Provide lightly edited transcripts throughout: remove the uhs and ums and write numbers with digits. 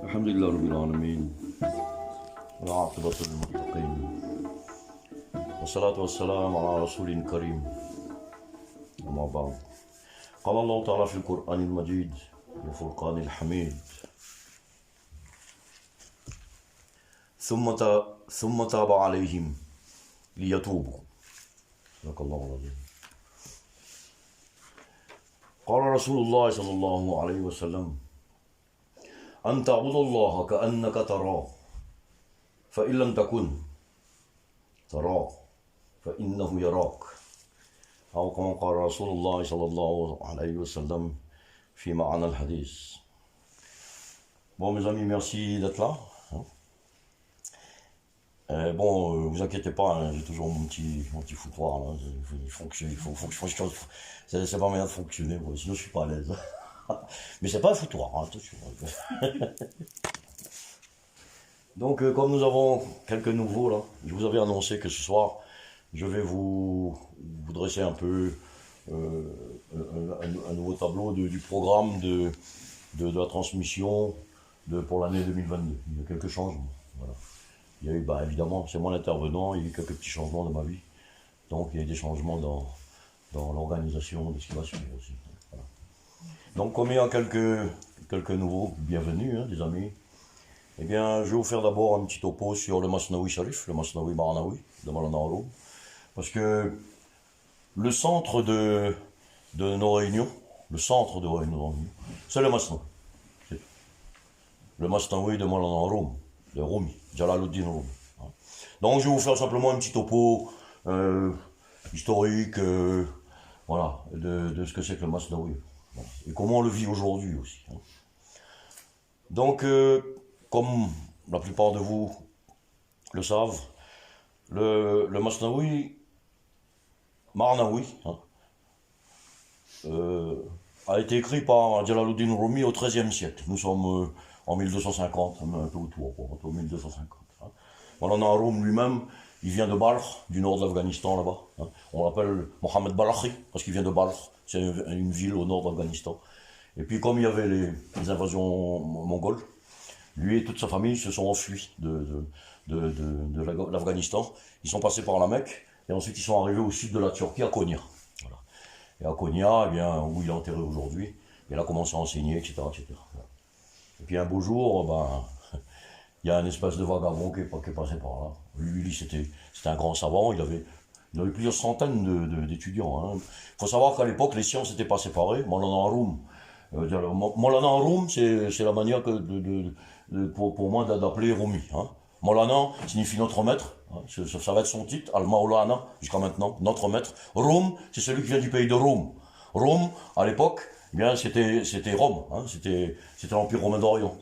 Alhamdulillah Rabbil Alameen. والعاقبة للمتقين والصلاة والسلام على رسول كريم أما بعد قال الله تعالى في القرآن المجيد والفرقان الحميد ثم تاب عليهم ليتوبوا صدق الله العظيم. قال رسول الله صلى الله عليه وسلم أن تعبد الله كأنك تراه فإن لم تكن تراه فإنه يراك أو كما قال رسول الله صلى الله عليه وسلم في معنى الحديث. Bon mes amis, merci d'être là. Vous inquiétez pas, hein, j'ai toujours mon petit foutoir là. Il faut que je change. C'est pas moyen de fonctionner, bon, sinon je suis pas à l'aise. Mais c'est pas un foutoir, hein, attention. Donc, comme nous avons quelques nouveaux là, je vous avais annoncé que ce soir, je vais vous dresser un peu un nouveau tableau du programme de la transmission pour l'année 2022. Il y a quelques changements. Voilà. Il y a eu, évidemment, c'est moi l'intervenant, il y a eu quelques petits changements dans ma vie. Donc, il y a eu des changements dans l'organisation de ce qui va suivre aussi. Voilà. Donc, comme il y a quelques nouveaux, bienvenus, hein, des amis, eh bien, je vais vous faire d'abord un petit topo sur le Masnaoui Sharif, le Masnaoui Maranaoui de Maulana Haroum, parce que le centre de nos réunions, c'est le Masnaoui. Le Masnaoui de Maulana Haroum, de Rumi, Jalaluddin Rumi. Donc, je vais vous faire simplement un petit topo historique, voilà, de ce que c'est que le Masnaoui. Voilà. Et comment on le vit aujourd'hui aussi. Hein. Donc, comme la plupart de vous le savent, le Masnaoui Maranaoui hein, a été écrit par Jalaluddin Rumi au XIIIe siècle. Nous sommes en 1250, un peu autour, autour de 1250. Hein. Maulana Haroum lui-même, il vient de Balkh, du nord de l'Afghanistan là-bas. Hein. On l'appelle Mohammed Balkhi, parce qu'il vient de Balkh, c'est une ville au nord de l'Afghanistan. Et puis comme il y avait les invasions mongoles, lui et toute sa famille se sont enfuis de l'Afghanistan. Ils sont passés par la Mecque, et ensuite ils sont arrivés au sud de la Turquie, à Konya. Voilà. Et à Konya, eh bien, où il est enterré aujourd'hui, il a commencé à enseigner, etc. etc. Voilà. Et puis un beau jour, il y a un espèce de vagabond qui est passé par là. Lui c'était un grand savant, il avait plusieurs centaines d'étudiants. Il faut savoir qu'à l'époque, les sciences n'étaient pas séparées. Maulana Haroum, Maulana Haroum, c'est la manière pour moi d'appeler Rumi. Hein. Maulana signifie notre maître, hein. Ça va être son titre, Al-Maulana, jusqu'à maintenant, notre maître. Roum, c'est celui qui vient du pays de Rome. Rome, à l'époque, eh bien c'était Rome, hein. C'était l'Empire romain d'Orient.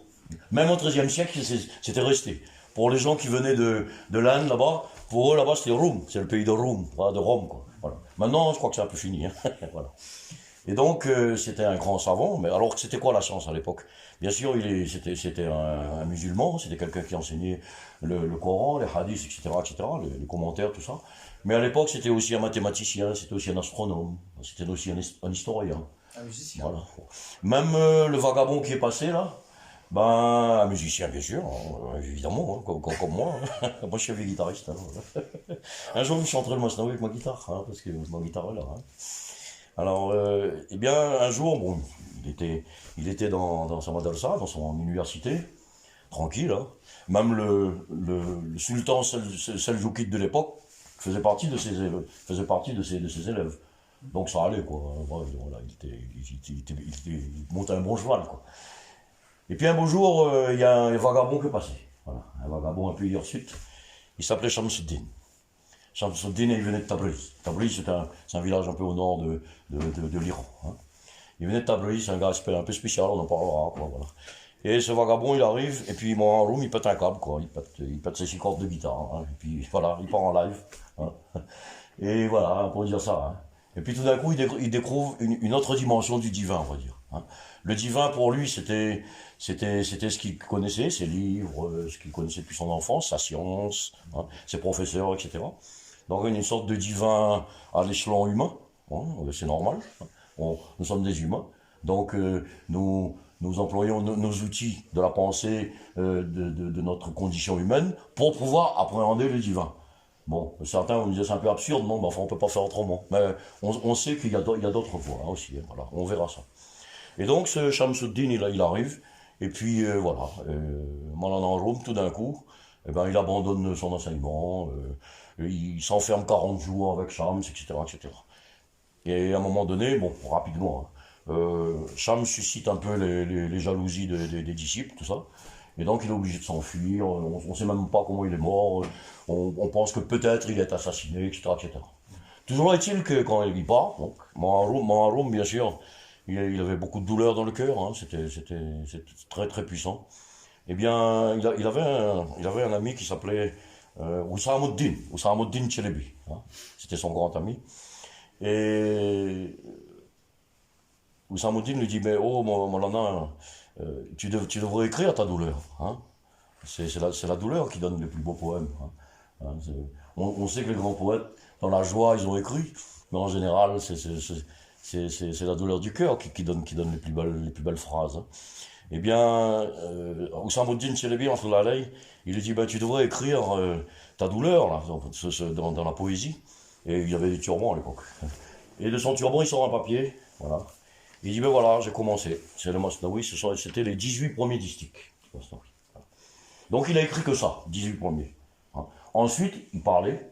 Même au XIIIe siècle, c'était resté. Pour les gens qui venaient de l'Inde là-bas, pour eux là-bas c'était Rome, c'est le pays de Rome, voilà, de Rome quoi. Voilà. Maintenant, je crois que c'est un peu fini. Hein. Voilà. Et donc, c'était un grand savant, mais alors c'était quoi la science à l'époque? Bien sûr, c'était un musulman, c'était quelqu'un qui enseignait le Coran, les hadiths, etc., les commentaires, tout ça. Mais à l'époque, c'était aussi un mathématicien, c'était aussi un astronome, c'était aussi un historien. Un musicien. Voilà. Même le vagabond qui est passé là, un musicien bien sûr, évidemment, hein, comme moi. Hein. Moi je suis un guitariste. Hein. Un jour je chanterai le Masnaoui avec ma guitare, hein, parce que ma guitare est là. Hein. Alors, eh bien, un jour, bon, il était dans sa madrasa, dans son université, tranquille. Hein. Même le sultan seljoukide de l'époque faisait partie de ses élèves. Donc ça allait, quoi. Voilà, il montait un bon cheval, quoi. Et puis un beau jour, il y a un vagabond qui est passé. Voilà, un vagabond un peu hirsute. Il s'appelait Shamsuddin. Shamsuddin, il venait de Tabriz. Tabriz, c'est un village un peu au nord de l'Iran. Hein. Il venait de Tabriz, c'est un gars un peu spécial, on en parlera. Quoi, voilà. Et ce vagabond, il arrive, et puis mon room, il pète un câble, quoi. Il pète ses 6 cordes de guitare, hein. Et puis voilà, il part en live, hein. Et voilà, on peut dire ça, hein. Et puis tout d'un coup, il découvre une autre dimension du divin, on va dire, hein. Le divin, pour lui, c'était ce qu'il connaissait, ses livres, ce qu'il connaissait depuis son enfance, sa science, hein, ses professeurs, etc. Donc une sorte de divin à l'échelon humain, hein, c'est normal, hein. Nous sommes des humains, donc nous employons nos outils de la pensée, de notre condition humaine, pour pouvoir appréhender le divin. Bon, certains vont me dire c'est un peu absurde, non, mais enfin on peut pas faire autrement. Mais on sait qu'il y a d'autres voies, hein, aussi, hein, voilà, on verra ça. Et donc ce Shamsuddin, il arrive, et puis voilà, Maulana Rum, tout d'un coup, eh ben, il abandonne son enseignement, il s'enferme 40 jours avec Shams, etc., etc. Et à un moment donné, bon, rapidement, hein, Shams suscite un peu les jalousies des disciples, tout ça. Et donc il est obligé de s'enfuir, on ne sait même pas comment il est mort, on pense que peut-être il est assassiné, etc., etc. Toujours est-il que quand il part, donc, Maharoum, bien sûr, il avait beaucoup de douleur dans le cœur, hein, c'était très très puissant. Eh bien, il avait un ami qui s'appelait Oussamaddin Chelebi, hein, c'était son grand ami. Et Oussamaddin lui dit, mais oh Molana, tu devrais écrire ta douleur, hein. C'est la douleur qui donne les plus beaux poèmes, hein. Hein, on sait que les grands poètes, dans la joie, ils ont écrit, mais en général, c'est la douleur du cœur qui donne les plus belles phrases, hein. Eh bien, Oussamaddin Chelebi, il lui dit, ben, tu devrais écrire ta douleur là, dans la poésie. Et il y avait des turbans à l'époque. Et de son turban, il sort un papier, voilà. Il dit, ben voilà, j'ai commencé. C'est le Masnaoui, c'était les 18 premiers distiques. Donc il a écrit que ça, 18 premiers, hein. Ensuite, il parlait,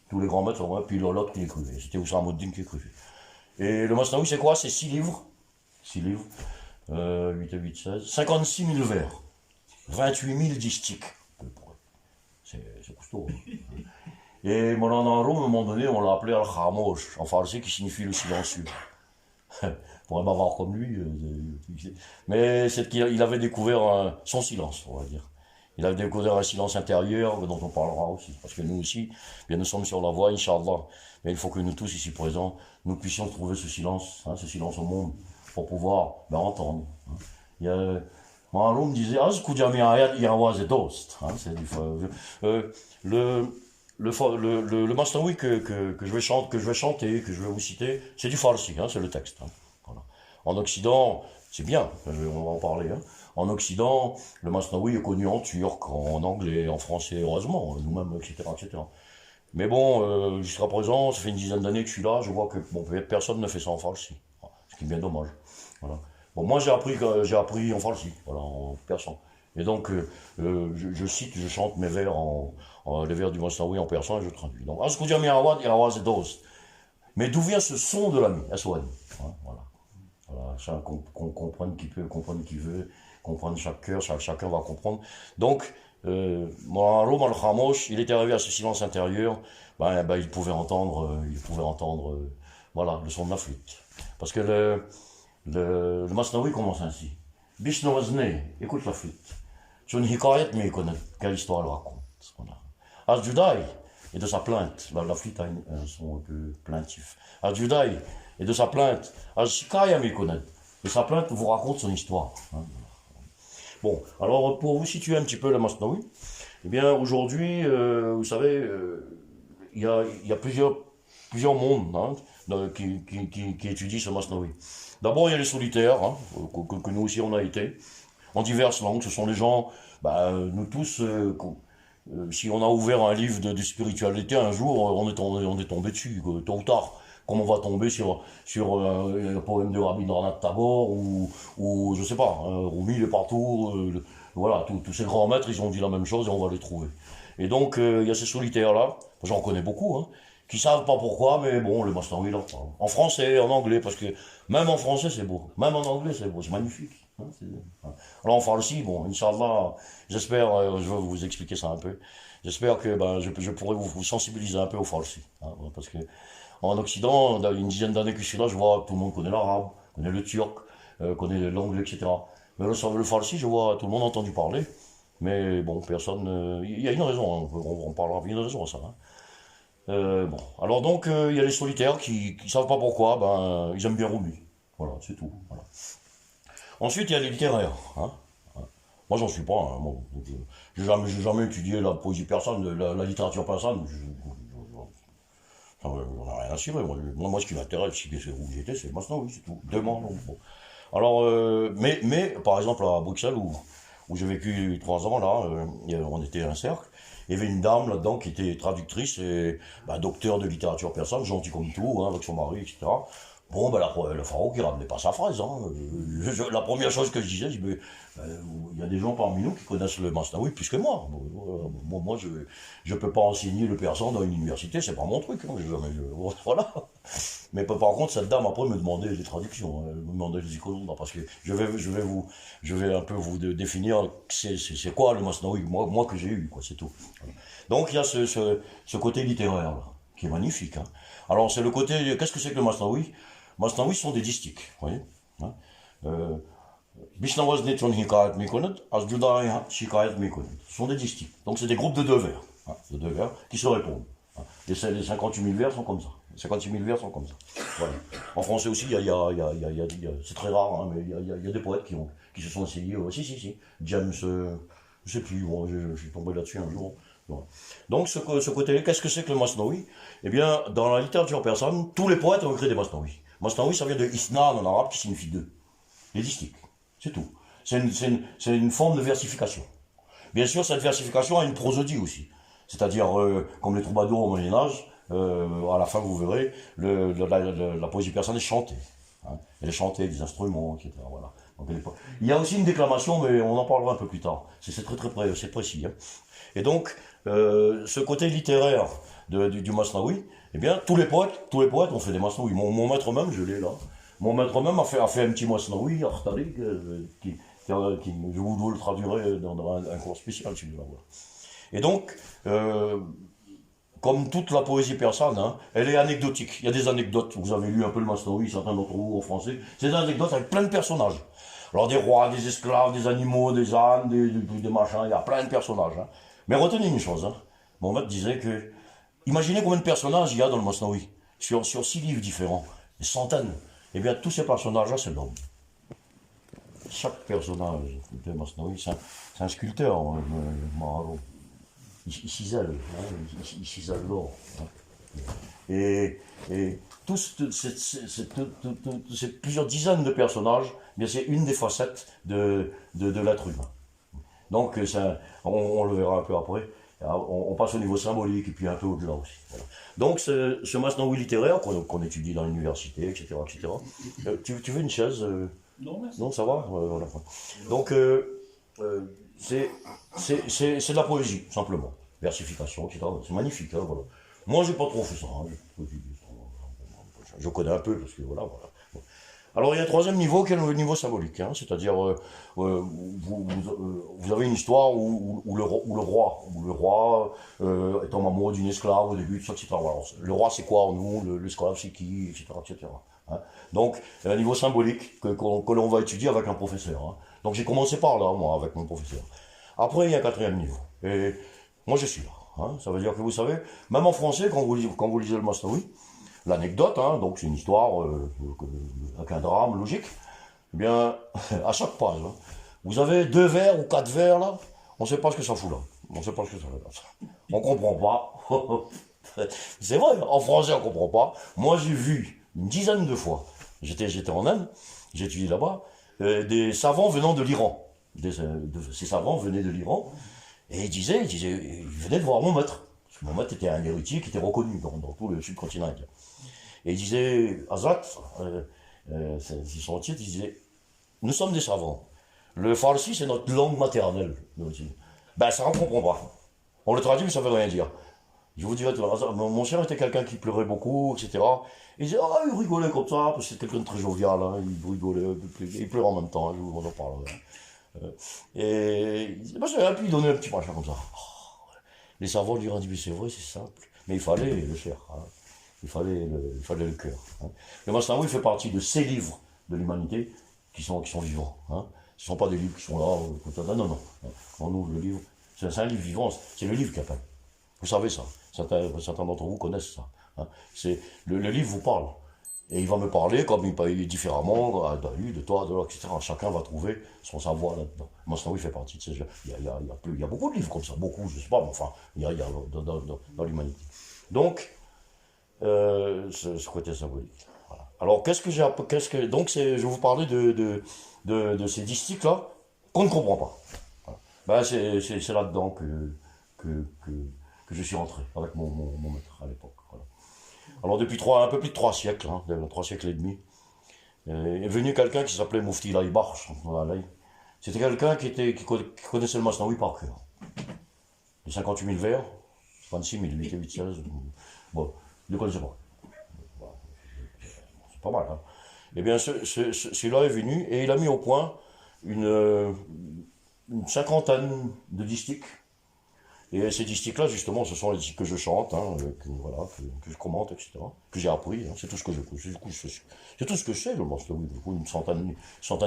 tous les grands maîtres, puis l'autre qui écrivait. C'était Oussamaddin qui écrivait. Et le Masnaoui, c'est quoi? C'est 6 livres. 6 livres. 8 et 8, 16. 56 000 vers. 28 000 distiques. C'est costaud, hein. Et Maulana Rum, à un moment donné, on l'a appelé Al-Khamosh, en farsi, qui signifie le silencieux. Pour un bavard comme lui. Mais c'est qu'il avait découvert son silence, on va dire. Il avait découvert un silence intérieur dont on parlera aussi. Parce que nous aussi, bien, nous sommes sur la voie, Inch'Allah. Mais il faut que nous tous ici présents, nous puissions trouver ce silence, hein, ce silence au monde, pour pouvoir entendre, hein. Il y a, Maharoum disait, hein, le Masnaoui que je vais chanter, que je vais vous citer, c'est du farsi, hein, c'est le texte, hein. Voilà. En Occident, c'est bien, on va en parler, hein. En Occident, le Masnaoui est connu en turc, en anglais, en français, heureusement, nous-mêmes, etc., etc. Mais bon, jusqu'à présent, ça fait une dizaine d'années que je suis là, je vois que bon, personne ne fait ça en farsi, ce qui est bien dommage. Voilà. Bon, moi j'ai appris en farsi, voilà, en persan. Et donc, je cite, je chante mes vers les vers du Masnaoui en persan et je traduis. Donc, mais d'où vient ce son de l'ami, Aswad, hein, voilà. Voilà, qu'on comprenne qui peut, comprendre qui veut, comprendre chaque cœur, chacun va comprendre. Donc, Maharoum al-Khamosh, il était arrivé à ce silence intérieur, il pouvait entendre, voilà, le son de la flûte. Parce que le Masnaoui commence ainsi. Bishno Wazne, écoute la flûte. John Hikayat Mekonet, quelle histoire elle raconte. Voilà. Al-Judaï, et de sa plainte, la flûte a un son un peu plaintif. Al-Judaï, et de sa plainte, Al-Shikaya Mekonet, de sa plainte vous raconte son histoire, hein. Bon, alors pour vous situer un petit peu le Masnaoui, eh bien aujourd'hui, vous savez, il y a plusieurs mondes, hein, qui étudient ce Masnaoui. D'abord, il y a les solitaires, hein, que nous aussi on a été, en diverses langues. Ce sont les gens, nous tous, si on a ouvert un livre de spiritualité un jour, on est tombé dessus, tôt ou tard. Comme on va tomber sur le poème de Rabindranath Tagore, ou je sais pas, Rumi, il est partout, voilà, tous ces grands maîtres, ils ont dit la même chose et on va les trouver. Et donc, il y a ces solitaires-là, j'en connais beaucoup, hein, qui savent pas pourquoi, mais bon, le Masnaoui leur parle. En français, en anglais, parce que même en français, c'est beau. Même en anglais, c'est beau, c'est magnifique, hein, alors en farsi, bon, Inch'Allah, j'espère, je vais vous expliquer ça un peu. J'espère que je pourrai vous sensibiliser un peu au farsi, hein, parce que en Occident, dans une dizaine d'années que je suis là, je vois que tout le monde connaît l'arabe, connaît le turc, connaît l'anglais, etc. Mais le farsi, je vois, tout le monde a entendu parler. Mais bon, personne. Il y a une raison, hein, on parlera, il y a une raison à ça. Hein. Bon. Alors donc, il y a les solitaires qui savent pas pourquoi, ben, ils aiment bien Rumi. Voilà, c'est tout. Voilà. Ensuite, il y a les littéraires. Hein. Moi, j'en suis pas. Hein. Bon, j'ai jamais étudié la poésie persane, la littérature persane. J'en ai rien à cirer. Moi, ce qui m'intéresse, c'est où j'étais, c'est maintenant, oui, c'est tout. Demain, non. Bon. Alors, mais, par exemple, à Bruxelles, où j'ai vécu 3 ans, là, on était un cercle. Il y avait une dame là-dedans qui était traductrice et bah, docteur de littérature persane, gentil comme tout, hein, avec son mari, etc. Bon, ben, le pharaon qui ramenait pas sa phrase. Hein. La première chose que je disais, mais il y a des gens parmi nous qui connaissent le Masnaoui plus que moi. Moi, je peux pas enseigner le persan dans une université, c'est pas mon truc. Hein. Voilà. Mais par contre, cette dame après me demandait des traductions, elle me demandait des icônes, parce que je vais un peu vous définir c'est quoi le Masnaoui, moi que j'ai eu, quoi, c'est tout. Donc il y a ce côté littéraire là, qui est magnifique. Hein. Alors c'est le côté, qu'est-ce que c'est que le Masnaoui? Masnaoui sont des distiques, vous voyez. Hein. Bishnawaz Netron Hikayat Mikonet, Asjudai Shikayat Mikonet. Ce sont des distiques. Donc c'est des groupes de 2 vers. Hein, de 2 vers qui se répondent. Hein. Les 58 000 vers sont comme ça. Les 56 000 vers sont comme ça. Voilà. En français aussi, c'est très rare, hein, mais il y a des poètes qui se sont essayés. Si. James, je sais plus, bon, je suis tombé là-dessus un jour. Voilà. Donc ce côté, qu'est-ce que c'est que le Masnaoui? Eh bien, dans la littérature persane, tous les poètes ont écrit des Masnaoui. Masnaoui, ça vient de Isnan en arabe, qui signifie 2. Les distiques, c'est tout. C'est une forme de versification. Bien sûr, cette versification a une prosodie aussi. C'est-à-dire, comme les troubadours au Moyen-Âge, à la fin, vous verrez, la poésie persane est chantée. Hein. Elle est chantée avec des instruments, etc. Voilà. Donc, il y a aussi une déclamation, mais on en parlera un peu plus tard. C'est très précis. Hein. Et donc, ce côté littéraire du Masnaoui, eh bien, tous les poètes ont fait des Masnaoui. Mon maître même, je l'ai là. Mon maître même a fait un petit Masnaoui, Artalik, je vous le traduirai dans un cours spécial, celui-là. Voilà. Et donc, comme toute la poésie persane, hein, elle est anecdotique. Il y a des anecdotes. Vous avez lu un peu le Masnaoui, certains d'entre vous en français. C'est des anecdotes avec plein de personnages. Alors des rois, des esclaves, des animaux, des ânes, des machins, il y a plein de personnages. Hein. Mais retenez une chose, hein. Mon maître disait que, imaginez combien de personnages il y a dans le Masnaoui, sur 6 livres différents, des centaines. Eh bien, tous ces personnages-là, c'est l'homme. Chaque personnage de Masnaoui, c'est un sculpteur, hein, Mahalo. Il cisèle, hein, il cisèle l'or. Hein. Et ces plusieurs dizaines de personnages, bien c'est une des facettes de l'être humain. Donc on le verra un peu après. On passe au niveau symbolique et puis un peu au-delà aussi. Voilà. Donc ce Masnaoui littéraire qu'on étudie dans l'université, etc. Tu veux une chaise Non, merci. Non, ça va voilà. Donc c'est de la poésie, simplement. Versification, etc. C'est magnifique. Hein, voilà. Moi, j'ai pas trop fait ça. Hein. Je connais un peu, parce que voilà. Bon. Alors, il y a un troisième niveau qui est le niveau symbolique. Hein, c'est-à-dire, vous avez une histoire où le roi étant amoureux d'une esclave au début, etc. Alors, le roi, c'est quoi en nous? L'esclave, c'est qui? Etc. Hein. Donc, un niveau symbolique que l'on va étudier avec un professeur. Hein. Donc, j'ai commencé par là, moi, avec mon professeur. Après, il y a un quatrième niveau. Et moi, je suis là. Hein. Ça veut dire que vous savez, même en français, quand vous lisez le Masnaoui, l'anecdote, hein, donc c'est une histoire avec un drame logique, eh bien, à chaque page, hein, vous avez 2 vers ou 4 vers là, on ne sait pas ce que ça fout là. On ne sait pas ce que ça veut dire. On ne comprend pas. C'est vrai, en français, on ne comprend pas. Moi, j'ai vu une dizaine de fois, j'étais en Inde, j'ai étudié là-bas, des savants venant de l'Iran. Ces savants venaient de l'Iran, et ils venaient de voir mon maître. Parce que mon maître était un héritier qui était reconnu dans tout le subcontinent indien. Et il disait, Azat, c'est son titre, il disait, nous sommes des savants. Le farsi, c'est notre langue maternelle. Ben, ça, on ne comprend pas. On le traduit, mais ça ne veut rien dire. Je vous dirais, mon cher était quelqu'un qui pleurait beaucoup, etc. Il disait, ah, il rigolait comme ça, parce que c'est quelqu'un de très jovial, hein, il rigolait, il pleurait en même temps, hein, je vous en parle. Et puis il donnait un petit machin comme ça. Oh, les savants lui ont dit, mais c'est vrai, c'est simple. Mais il fallait le faire. Hein. Il fallait le cœur. Hein. Le Masnaoui fait partie de ces livres de l'humanité qui sont vivants. Hein. Ce ne sont pas des livres qui sont là, non, non, non. On ouvre le livre, c'est un livre vivant, c'est le livre qui appelle. Vous savez ça, certains d'entre vous connaissent ça. Hein. Le livre vous parle. Et il va me parler comme il parle différemment, de lui, de toi, de l'autre, etc. Chacun va trouver son savoir là-dedans. Masnaoui fait partie de ces gens. Il y a beaucoup de livres comme ça, beaucoup, je ne sais pas, mais enfin, il y a dans l'humanité. Donc, ce côté symbolique. Voilà. Alors, donc, je vais vous parler de ces distiques-là qu'on ne comprend pas. Voilà. Ben, c'est là-dedans que je suis entré avec mon maître à l'époque. Voilà. Alors depuis un peu plus de 3 siècles, 3 siècles et demi, est venu quelqu'un qui s'appelait Moufti Laïbar. C'était quelqu'un qui connaissait le Masnaoui par cœur. Les 58 000 vers, 26 000, 8 et 8, 16. Bon, il ne connaissait pas. C'est pas mal. Hein. Eh bien, celui-là est venu et il a mis au point une cinquantaine de distiques. Et ces distiques-là, justement, ce sont les distiques que je chante, hein, que je commente, etc., que j'ai appris, hein, c'est tout ce que c'est tout ce que je sais, le Masnaoui, du coup, une centaine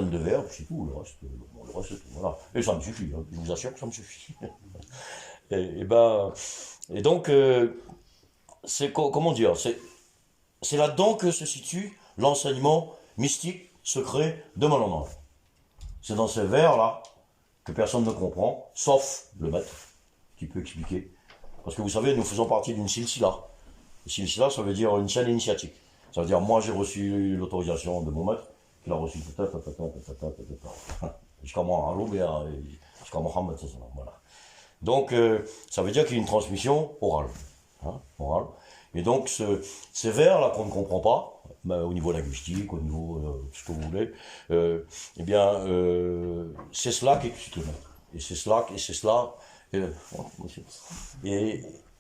de vers, c'est tout, le reste, c'est tout, voilà. Et ça me suffit, hein, je vous assure que ça me suffit. et donc, comment dire, c'est là-dedans que se situe l'enseignement mystique, secret de Molanang. C'est dans ces vers-là que personne ne comprend, sauf le maître, qui peut expliquer. Parce que vous savez, nous faisons partie d'une silsila. Silsila, ça veut dire une chaîne initiatique. Ça veut dire, moi j'ai reçu l'autorisation de mon maître, qu'il a reçu jusqu'à moi, jusqu'à Mohammed, voilà. Donc, ça veut dire qu'il y a une transmission orale. Hein, orale. Et donc, ces vers-là qu'on ne comprend pas, au niveau linguistique, au niveau ce que vous voulez, c'est cela qui explique le maître. Et c'est cela et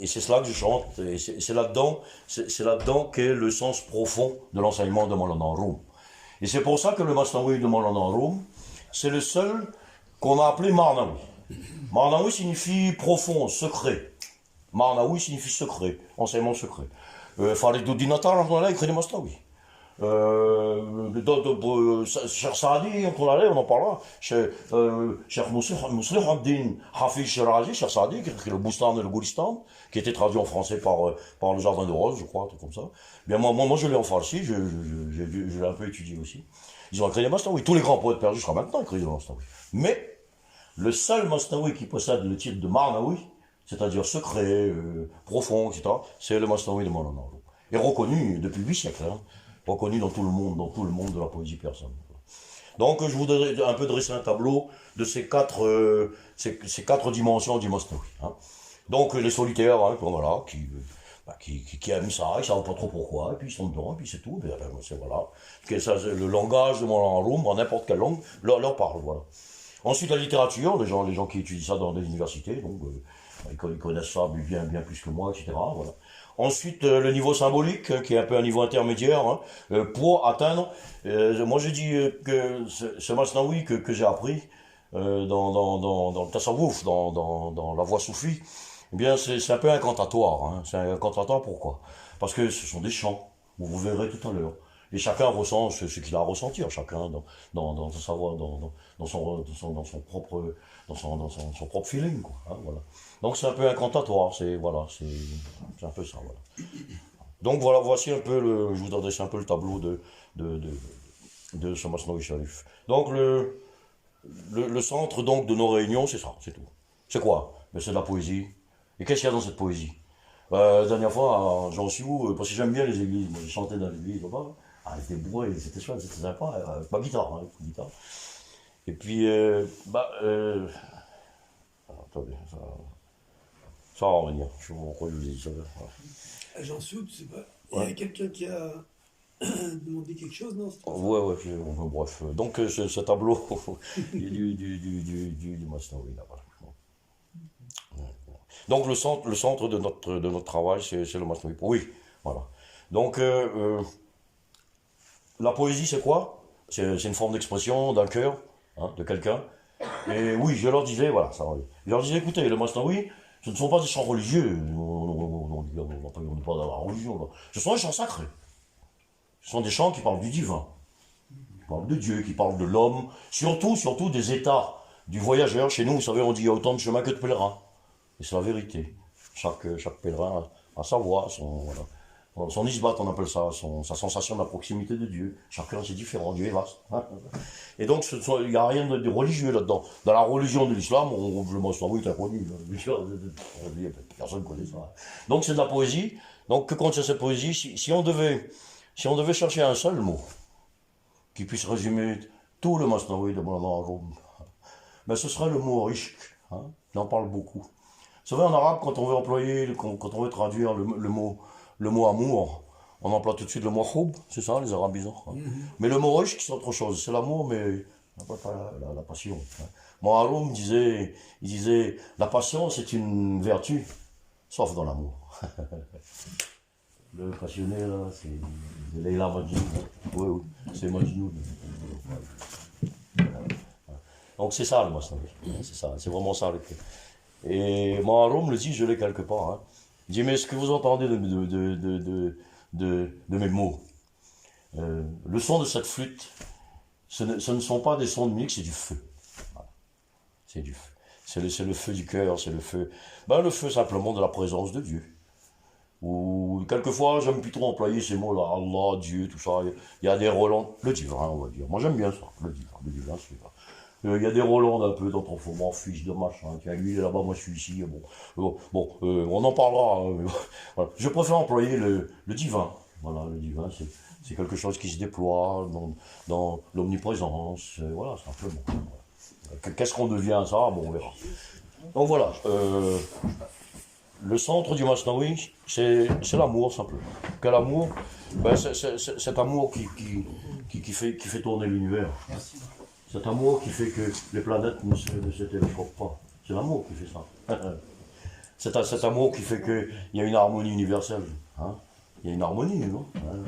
c'est cela que je chante, et c'est là-dedans qu'est le sens profond de l'enseignement de Maulana Roum. Et c'est pour ça que le Masnaoui de Maulana Roum, c'est le seul qu'on a appelé Marnaoui. Marnaoui signifie profond, secret. Marnaoui signifie secret, enseignement secret. Faridouddin Attar, on a écrit le Masnaoui. Cheikh Saadi, on en parlera. Cheikh Mouslih Abdin Hafiz Shirazi, Cheikh Saadi, qui a écrit le Boustan et le Goulistan, qui était traduit en français par le Jardin de Rose, je crois, un truc comme ça. Bien, moi je l'ai en farsi, je l'ai un peu étudié aussi. Ils ont écrit les Masnaoui. Tous les grands poètes perdus jusqu'à maintenant écrit les Masnaoui. Mais, le seul Masnaoui qui possède le titre de Marnaoui, c'est-à-dire secret, profond, etc., c'est le Masnaoui de Maulana Roum. Et reconnu depuis 8 siècles, hein, reconnu dans tout le monde de la poésie persane. Donc je voudrais un peu dresser un tableau de ces quatre dimensions du Masnaoui. Hein. Donc les solitaires, hein, voilà, qui aiment ça, ils ne savent pas trop pourquoi, et puis ils sont dedans, et puis c'est tout, voilà. Le langage de Maulana Roum, en n'importe quelle langue, leur parle, voilà. Ensuite la littérature, les gens qui étudient ça dans des universités, donc ils connaissent ça bien plus que moi, etc. Voilà. Ensuite, le niveau symbolique, qui est un peu un niveau intermédiaire, hein, pour atteindre, moi je dis que ce Masnaoui que j'ai appris dans le Tasawwuf, dans la voie soufie, eh bien c'est un peu incantatoire. Hein. C'est incantatoire pourquoi? Parce que ce sont des chants, vous verrez tout à l'heure. Et chacun ressent ce qu'il a à ressentir, chacun dans sa savoir, dans son propre feeling, quoi. Hein, voilà. Donc c'est un peu incantatoire, c'est un peu ça, voilà. Donc voilà, voici un peu je vous adresse un peu le tableau de ce Masnaoui Sharif. Donc le centre donc de nos réunions, c'est ça, c'est tout. C'est quoi? C'est de la poésie. Et qu'est-ce qu'il y a dans cette poésie? La dernière fois, j'en suis où? Parce que j'aime bien les églises, moi j'ai chanté dans l'église là-bas. Ah, c'était bourré, c'était chouette, c'était sympa, avec ma guitare, hein, guitare. Et puis, attendez, ça va revenir, je vous redis ça. J'en suis, tu sais pas. Il y a quelqu'un qui a demandé quelque chose, non? Ouais, bref. Donc, ce tableau du Masnaoui, là, voilà. Donc, le centre de notre travail, c'est le Masnaoui. Oui, voilà. Donc, la poésie, c'est quoi? C'est une forme d'expression d'un cœur, hein, de quelqu'un. Et oui, je leur disais, voilà, ça. Je leur disais, écoutez, le Masnaoui, ce ne sont pas des chants religieux. On n'est pas dans la religion. Là. Ce sont des chants sacrés. Ce sont des chants qui parlent du divin. qui parle de Dieu, qui parle de l'homme, surtout des états du voyageur. Chez nous, vous savez, on dit il y a autant de chemins que de pèlerins. Et c'est la vérité. Chaque pèlerin a sa voie, son isbat, on appelle ça, sa sensation de la proximité de Dieu. Chacun, c'est différent, Dieu est vaste. Hein. Et donc, il n'y a rien de religieux là-dedans. Dans la religion de l'islam, le Moslem est inconnu. Personne ne connaît ça. Donc, c'est de la poésie. Donc, que contient cette poésie? Si on devait chercher un seul mot qui puisse résumer tout le Masnaoui de Mawlana Aroum, ben, ce serait le mot ishq. Hein. Il en parle beaucoup. Vous savez, en arabe, quand on veut employer, quand on veut traduire le mot amour, on emploie tout de suite le mot houb, c'est ça, les arabisants. Hein. Mais le mot ishq, c'est autre chose. C'est l'amour, mais pas la passion. Hein. Mon Aroum il disait, la passion, c'est une vertu, sauf dans l'amour. Le passionné, là, c'est Leila Majnoun. Hein. Oui, c'est Majnoun. Donc c'est ça le Masnaoui. C'est ça, c'est vraiment ça le cœur. Et mon Aroum le dit, je l'ai quelque part. Hein. Il dit, mais est-ce que vous entendez de mes mots? Le son de cette flûte, ce ne sont pas des sons de musique, c'est du feu. Voilà. C'est du feu. C'est le feu du cœur, c'est le feu. Ben, le feu simplement de la présence de Dieu. Ou quelquefois, j'aime plus trop employer ces mots-là, Allah, Dieu, tout ça. Il y a des Roland, le divin, on va dire. Moi, j'aime bien ça, le divin, c'est ça. Il y a des Roland un peu d'anthropomorphes, fiche de machin. Tiens, lui, il est là-bas, moi, je suis ici. On en parlera. Hein, voilà. Je préfère employer le divin. Voilà, le divin, c'est quelque chose qui se déploie dans l'omniprésence. Voilà, simplement. Voilà. Qu'est-ce qu'on devient, ça? Bon, on verra. Donc voilà. Le centre du Masnaoui, c'est l'amour, simplement. Quel amour? Ben, cet amour qui fait tourner l'univers. Cet amour qui fait que les planètes ne se téléphonent pas. C'est l'amour qui fait ça. Cet amour qui fait qu'il y a une harmonie universelle. Hein. Il y a une harmonie, non? Hein.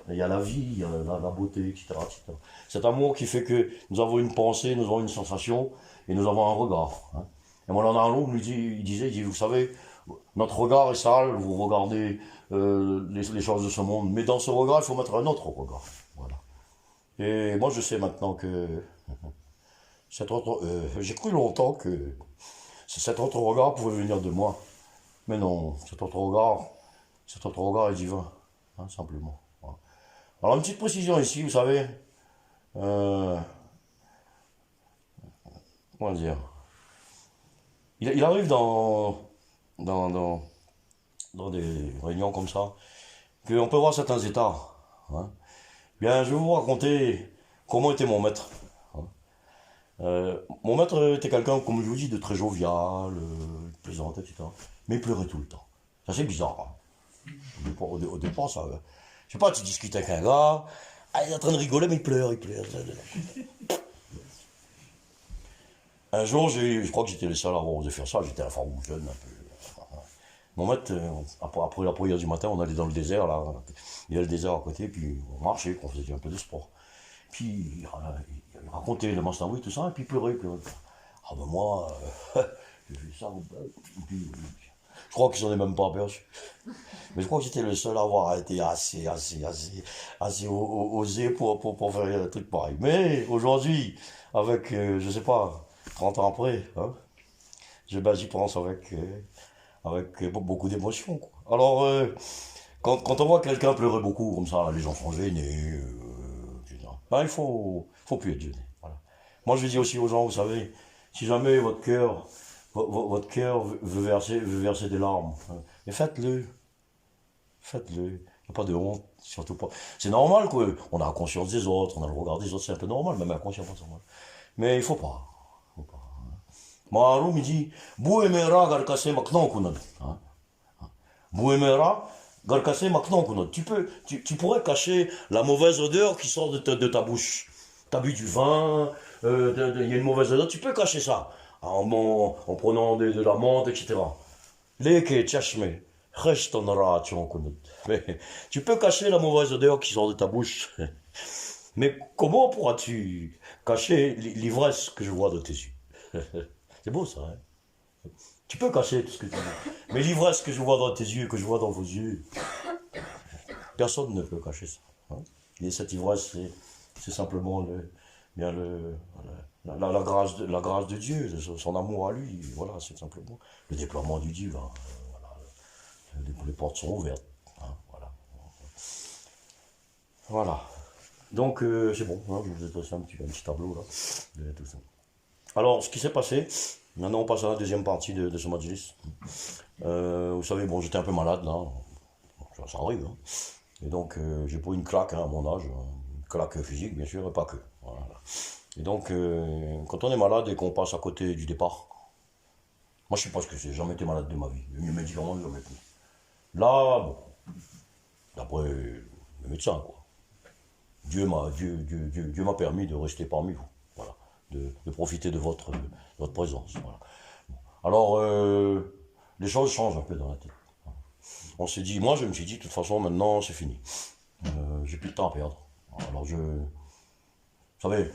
Il y a la vie, il y a la beauté, etc., etc. Cet amour qui fait que nous avons une pensée, nous avons une sensation, et nous avons un regard. Hein. Et moi, Mawlana Aroum, il disait, vous savez, notre regard est sale, vous regardez les choses de ce monde, mais dans ce regard, il faut mettre un autre regard. Voilà. Et moi, je sais maintenant que j'ai cru longtemps que cet autre regard pouvait venir de moi. Mais non, cet autre regard est divin, hein, simplement. Voilà. Alors, une petite précision ici, vous savez, comment dire, il arrive dans des réunions comme ça, qu'on peut voir certains états. Hein. Bien, je vais vous raconter comment était mon maître. Hein. Mon maître était quelqu'un, comme je vous dis, de très jovial, plaisant, etc. Mais il pleurait tout le temps. Ça, c'est bizarre. Hein. Au départ, ça... je sais pas, tu discutes avec un gars, il est en train de rigoler, mais il pleure. Un jour, je crois que j'étais le seul à avoir osé faire ça, j'étais un farou jeune, un peu. Mon maître, après la prière du matin, on allait dans le désert, là. Il y a le désert à côté, puis on marchait, on faisait un peu de sport. Puis il racontait le Masnaoui, tout ça, et puis il pleurait. Ah ben moi, j'ai fait ça, puis, je crois qu'ils s'en est même pas aperçu. Mais je crois que j'étais le seul à avoir été assez osé pour faire un truc pareil. Mais aujourd'hui, avec, je sais pas, 30 ans après, hein, j'y pense avec beaucoup d'émotion. Alors, quand on voit quelqu'un pleurer beaucoup comme ça, les gens sont gênés, etc. Ben, il faut plus être gêné. Voilà. Moi, je dis aussi aux gens, vous savez, si jamais votre cœur veut verser des larmes, hein, mais faites-le. Faites-le. Il n'y a pas de honte, surtout pas. C'est normal quoi. On a la conscience des autres, on a le regard des autres, c'est un peu normal, même la conscience, c'est normal. Mais il faut pas. Mon Aroum, il dit, Bouemera garkase maknon kunad. Bouemera garkase maknon kunad. Tu pourrais cacher la mauvaise odeur qui sort de ta bouche. T'as bu du vin, il y a une mauvaise odeur, tu peux cacher ça. En prenant de la menthe, etc. Leke tchashme. Mais tu peux cacher la mauvaise odeur qui sort de ta bouche. Mais comment pourras-tu cacher l'ivresse que je vois dans tes yeux? C'est beau ça, hein? Tu peux cacher tout ce que tu veux. Mais l'ivresse que je vois dans tes yeux, que je vois dans vos yeux, personne ne peut cacher ça. Hein? Et cette ivresse, C'est simplement bien la grâce de Dieu, son amour à lui. Voilà, c'est simplement le déploiement du divin. Voilà, les portes sont ouvertes. Hein, voilà. Voilà. Donc, c'est bon, hein, je vous ai dressé un petit tableau là, de tout ça. Alors, ce qui s'est passé, maintenant on passe à la deuxième partie de ce Majlis. Vous savez, bon, j'étais un peu malade là, ça arrive. Hein. Et donc, j'ai pris une claque hein, à mon âge, une claque physique bien sûr, et pas que. Voilà. Et donc, quand on est malade et qu'on passe à côté du départ, moi je sais pas ce que c'est, j'ai jamais été malade de ma vie, les médicaments ne jamais pris. Là, bon, d'après le médecin, quoi. Dieu m'a permis de rester parmi vous, voilà, de profiter de votre présence. Voilà. Alors, les choses changent un peu dans la tête. On s'est dit, moi je me suis dit, de toute façon, maintenant c'est fini. J'ai plus de temps à perdre. Alors vous savez,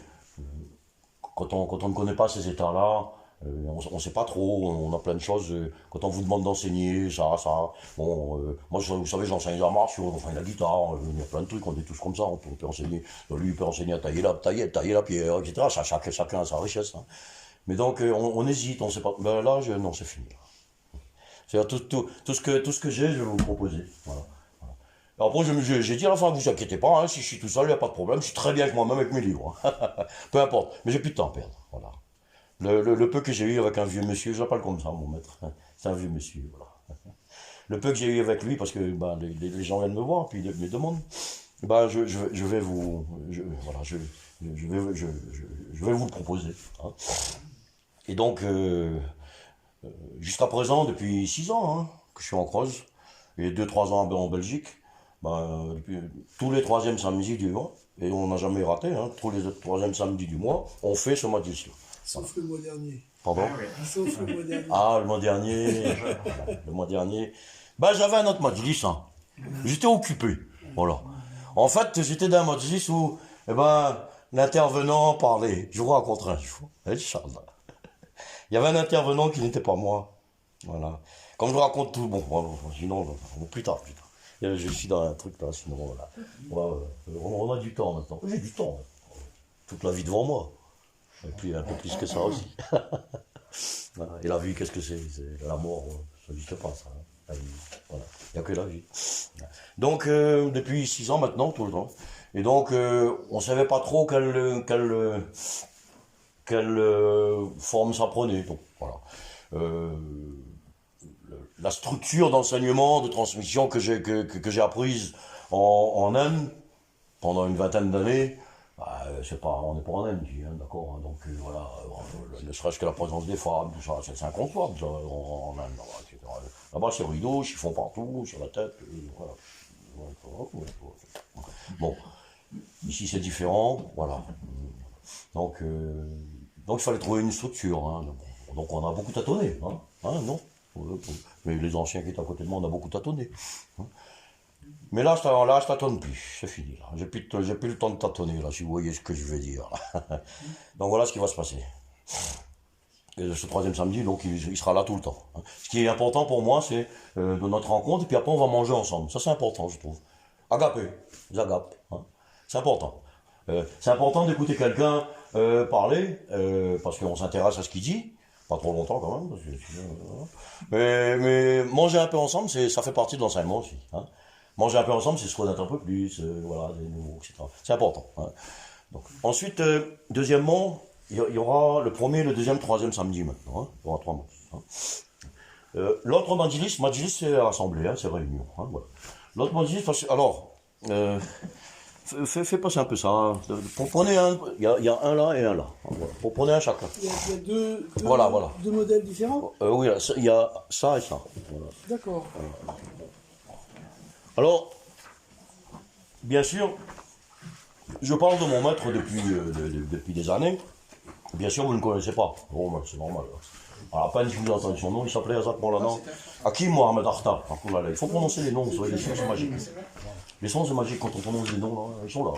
quand on ne connaît pas ces états-là, on ne sait pas trop, on a plein de choses. Quand on vous demande d'enseigner, ça. Bon, moi, vous savez, j'enseigne les arts martiaux, enfin la guitare, il y a plein de trucs, on est tous comme ça. On peut enseigner, lui, il peut enseigner à tailler la pierre, etc. Chacun a sa richesse. Hein. Mais donc, on hésite, on ne sait pas. Ben là, non, c'est fini. C'est-à-dire, tout ce que j'ai, je vais vous proposer. Voilà. Après, j'ai dit à la fin, vous inquiétez pas, hein, si je suis tout seul, il n'y a pas de problème, je suis très bien avec moi-même avec mes livres. Peu importe, mais j'ai plus de temps à perdre. Voilà. Le peu que j'ai eu avec un vieux monsieur, je l'appelle comme ça, mon maître, c'est un vieux monsieur, voilà. Le peu que j'ai eu avec lui, parce que ben, les gens viennent me voir, puis ils me demandent, ben, je vais vous, voilà, je vais vous le proposer. Hein. Et donc, jusqu'à présent, depuis 6 ans hein, que je suis en Creuse, et 2-3 ans en Belgique, ben, tous les 3e samedis du mois, et on n'a jamais raté, hein, tous les 3e samedis du mois, on fait ce Majlis-là. Sauf le mois dernier. Pardon? Sauf le mois dernier. Ah, le mois dernier. Le mois dernier. Ben, j'avais un autre Majlis, hein. J'étais occupé. Voilà. En fait, j'étais dans un Majlis où, eh ben, l'intervenant parlait. Je vous raconterai un jour. Inch'Allah. Il y avait un intervenant qui n'était pas moi. Voilà. Comme je vous raconte tout, bon, sinon, plus tard. Je suis dans un truc là, sinon, voilà. On a du temps maintenant. J'ai du temps. Toute la vie devant moi. Et puis un peu plus que ça aussi. Voilà. Et la vie, qu'est-ce que c'est? La mort, ça n'existe pas, ça. La vie, voilà. Il n'y a que la vie. Donc, depuis 6 ans maintenant, tout le temps. Et donc, on ne savait pas trop quelle forme ça prenait. Donc, voilà. La structure d'enseignement, de transmission que j'ai apprise en Inde pendant une 20aine d'années, bah, on n'est pas en Inde, hein, d'accord. Hein, donc voilà, ne serait-ce que la présence des femmes, tout ça, c'est inconcevable ça, en Inde. Là-bas, c'est rideau, chiffon partout, sur la tête. Voilà. Bon, ici c'est différent, voilà. Donc il fallait trouver une structure. Hein. Donc on a beaucoup tâtonné, hein, non? Mais les anciens qui étaient à côté de moi, on a beaucoup tâtonné. Hein. Mais là, je tâtonne plus, c'est fini. J'ai plus le temps de tâtonner, là, si vous voyez ce que je veux dire. Donc voilà ce qui va se passer. Et ce 3e samedi, donc il sera là tout le temps. Hein. Ce qui est important pour moi, c'est de notre rencontre, et puis après on va manger ensemble. Ça c'est important, je trouve. Agapé, Zagap. Hein. C'est important. C'est important d'écouter quelqu'un parler, parce qu'on s'intéresse à ce qu'il dit. Pas trop longtemps quand même. Parce que, mais manger un peu ensemble, ça fait partie de l'enseignement aussi. Hein. Manger un peu ensemble, c'est se connaître un peu plus, voilà, des nouveaux, etc. C'est important. Hein. Donc, ensuite, deuxièmement, il y aura le 1er, le 2e, 3e samedi maintenant. Hein. Il y aura 3 mois. Hein. L'autre Majlis, c'est assemblée, hein, c'est réunion. Hein, voilà. L'autre Majlis, alors, fais passer un peu ça. Hein. Prenez un, il y a un là et un là. Voilà. Prenez un chacun. Il y a deux modèles différents? Oui, il y a ça et ça. Voilà. D'accord. Alors, bien sûr, je parle de mon maître depuis des années. Bien sûr, vous ne le connaissez pas. Bon, c'est normal. À peine si vous entendez son nom, il s'appelait Azat Maulana Hakim Mohamed Akhtar. Il faut prononcer les noms, vous savez, les sons, c'est magique. Les sons, c'est magique quand on prononce les noms, là, ils sont là.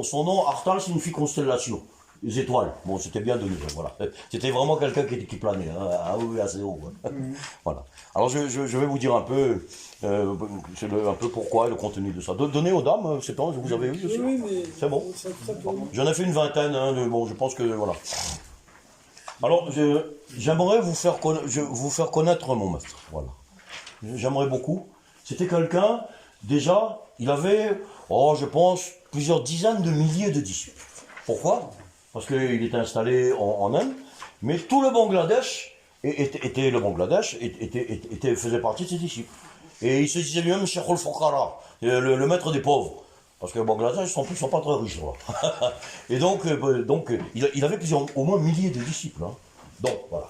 Son nom, Akhtar, signifie constellation. les étoiles. Bon, c'était bien donné, voilà. C'était vraiment quelqu'un qui planait, hein. Ah oui, assez haut. Hein. Voilà. Alors je vais vous dire un peu, un peu pourquoi, le contenu de ça. Donner aux dames, c'est pas, vous avez eu aussi. Oui, mais C'est bon. ça tourne. J'en ai fait une vingtaine, hein, bon, je pense que, voilà. Alors, j'aimerais vous faire connaître mon maître, voilà. J'aimerais beaucoup. C'était quelqu'un, déjà, il avait, je pense, plusieurs dizaines de milliers de disciples. Pourquoi? Parce qu'il était installé en Inde, mais tout le Bangladesh faisait partie de ses disciples. Et il se disait lui-même Cheikh al-Fuqara, le maître des pauvres. Parce que le Bangladesh, en plus, ils sont pas très riches. Voilà. Et donc, il avait au moins milliers de disciples. Hein. Donc, voilà.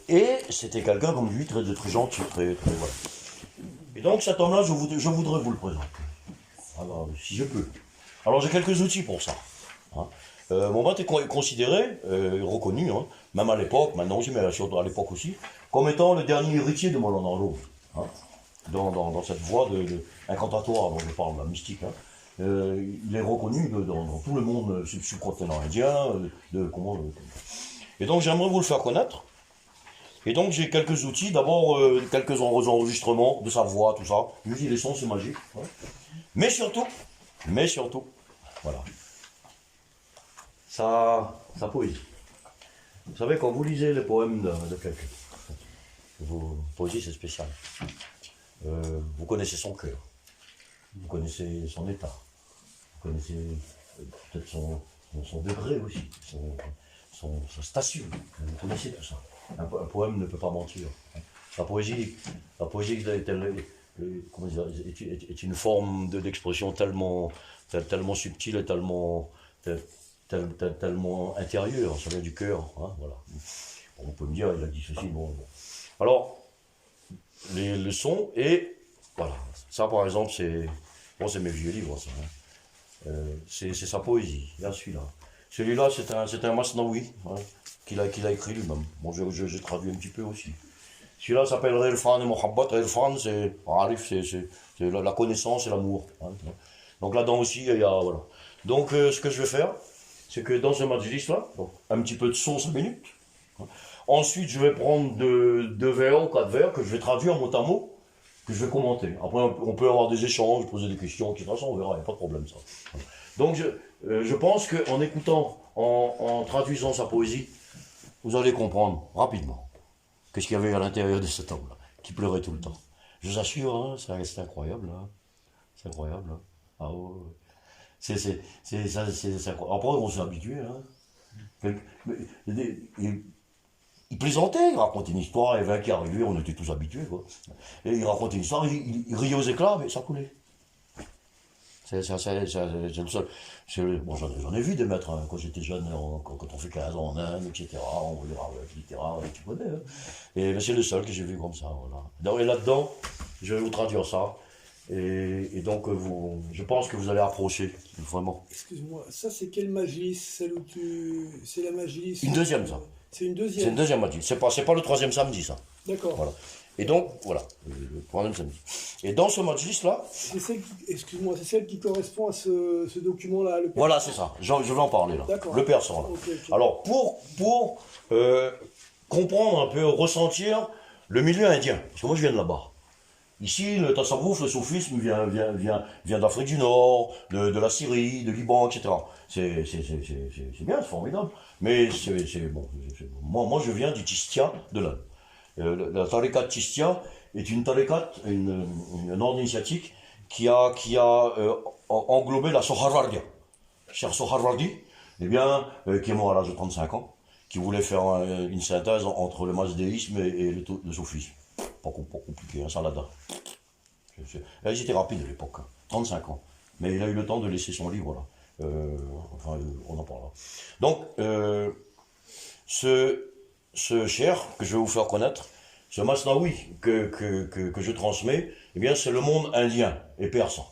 Et c'était quelqu'un comme lui, très gentil, très voilà. Et donc cet homme-là, je voudrais vous le présenter. Alors, si je peux. Alors j'ai quelques outils pour ça. Hein. Mon maître est considéré, reconnu, hein, même à l'époque, maintenant aussi, mais surtout à l'époque aussi, comme étant le dernier héritier de Maulana Rumi. Hein, dans cette voie incantatoire dont je parle, la mystique. Hein. Il est reconnu dans tout le monde subcontinent indien. Et donc j'aimerais vous le faire connaître. Et donc j'ai quelques outils, d'abord quelques enregistrements de sa voix, tout ça. Musique, les sons, c'est magique. Ouais. Mais surtout, voilà, sa poésie. Vous savez, quand vous lisez les poèmes de quelqu'un, poésie c'est spécial. Vous connaissez son cœur, vous connaissez son état, vous connaissez peut-être son degré aussi, sa station, vous connaissez tout ça. Un poème ne peut pas mentir. La poésie est une forme d'expression tellement subtile et tellement intérieure, ça vient du cœur. Hein, voilà. On peut me dire, il a dit ceci, bon. Alors, les sons, et voilà, ça par exemple, c'est mes vieux livres, ça. Hein. C'est sa poésie, là, celui-là. Celui-là, c'est un Masnaoui, hein, qu'il a écrit lui-même. Bon, je traduis un petit peu aussi. Celui-là s'appelle Relfan et Mohabbat. Relfan, c'est la connaissance et l'amour. Hein. Donc là-dedans aussi, il y a, voilà. Donc, ce que je vais faire, c'est que dans ce majlis-là, un petit peu de son 5 minutes. Hein. Ensuite, je vais prendre deux vers ou 4 vers que je vais traduire mot à mot, que je vais commenter. Après, on peut avoir des échanges, poser des questions, etc. Ça, on verra, il n'y a pas de problème, ça. Donc, je pense qu'en écoutant, en traduisant sa poésie, vous allez comprendre rapidement qu'est-ce qu'il y avait à l'intérieur de cet homme-là, qui pleurait tout le temps. Je vous assure, hein, c'est incroyable. Hein. C'est incroyable. Hein. Ah ouais. C'est incroyable. Après, on s'est habitué. Hein. Il plaisantait, il racontait une histoire, il y avait un qui arrivait, on était tous habitués. Quoi. Et il racontait une histoire, il riait aux éclats, mais ça coulait. C'est le seul. Bon, j'en ai vu des maîtres hein, quand j'étais jeune, quand on fait 15 ans en Inde, etc. On voulait etc. Tu connais. Hein. Et c'est le seul que j'ai vu comme ça. Voilà. Et là-dedans, je vais vous traduire ça. Et donc, je pense que vous allez approcher, vraiment. Excuse-moi, ça c'est quelle majlis? Celle où c'est la majlis? Une deuxième, ça. C'est une deuxième? C'est une deuxième majlis. C'est pas le troisième samedi, ça. D'accord. Voilà. Et donc, voilà, le troisième samedi. Et dans ce majlis-là... Excuse-moi, c'est celle qui correspond à ce document-là. Voilà, c'est ça. Je vais en parler, là. D'accord. Le persan, là. Okay. Alors, pour comprendre un peu, ressentir le milieu indien, parce que moi, je viens de là-bas. Ici, le tasawwuf, le soufisme vient d'Afrique du Nord, de la Syrie, de Liban, etc. C'est bien, c'est formidable. Mais bon. Moi, je viens du Tistia de l'Inde. La tariqa Tistia est une tariqa, un ordre initiatique qui a englobé la Soharwardia. Cher Soharwardi, eh bien, qui est mort à l'âge de 35 ans, qui voulait faire une synthèse entre le mazdéisme et le soufisme. Pas compliqué, un saladin. Ils étaient rapides à l'époque, hein, 35 ans. Mais il a eu le temps de laisser son livre, là. On en parlera. Donc, ce cher que je vais vous faire connaître, ce Masnaoui que je transmets, eh bien, c'est le monde indien et persan.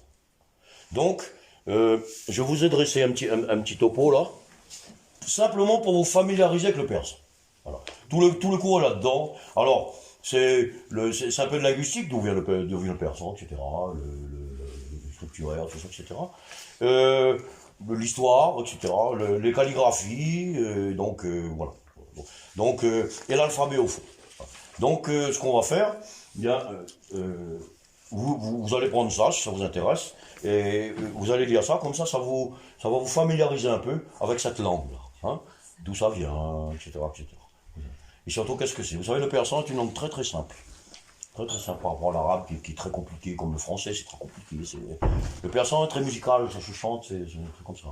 Donc, je vous ai dressé un petit topo, là, simplement pour vous familiariser avec le persan. Voilà. Tout le cours est là-dedans. Alors, c'est un peu de linguistique, d'où vient le persan, etc., le structuraire, tout ça, etc. l'histoire, etc., les calligraphies, voilà. Donc, et l'alphabet au fond. Donc, ce qu'on va faire, eh bien, vous allez prendre ça, si ça vous intéresse, et vous allez lire ça, comme ça va vous familiariser un peu avec cette langue-là, hein, d'où ça vient, etc., etc. Et surtout, qu'est-ce que c'est? Vous savez, le persan est une langue très très simple. Très très simple par rapport à l'arabe qui est très compliqué, comme le français c'est très compliqué. Le persan est très musical, ça se chante, c'est comme ça.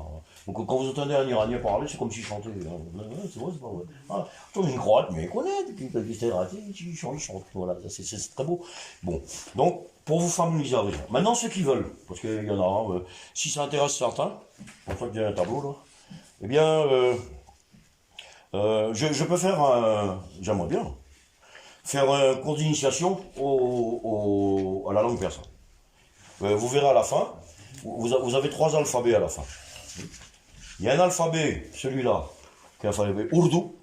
Donc quand vous entendez un Iranien parler, c'est comme s'il chantait. C'est vrai, c'est pas vrai. Ah, on y croit, mais il connaît, il chante, voilà, c'est très beau. Bon, donc pour vous familiariser. Maintenant ceux qui veulent, parce qu'il y en a, si ça intéresse certains, pour ça qu'il y a un tableau là, eh bien, je peux faire j'aimerais bien faire un cours d'initiation à la langue persane. Vous verrez à la fin, vous avez 3 alphabets à la fin. Il y a un alphabet, celui-là, qui est l'alphabet ourdou.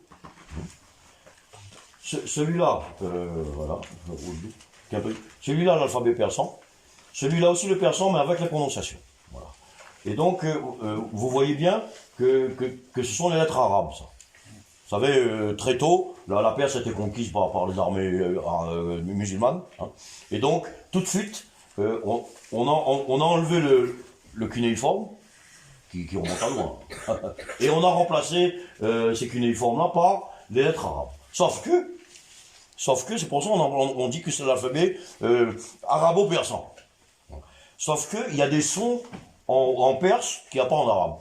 Celui-là, voilà, ourdou. Celui-là, l'alphabet persan. Celui-là aussi le persan, mais avec la prononciation. Voilà. Et donc, vous voyez bien que ce sont les lettres arabes, ça. Vous savez, très tôt, la Perse a été conquise par les armées musulmanes. Hein, et donc, tout de suite, on a enlevé le cunéiforme, qui remonte à loin. Et on a remplacé ces cunéiformes-là par les lettres arabes. Sauf que, c'est pour ça on dit que c'est l'alphabet arabo-persan. Sauf qu'il y a des sons en perse qu'il n'y a pas en arabe.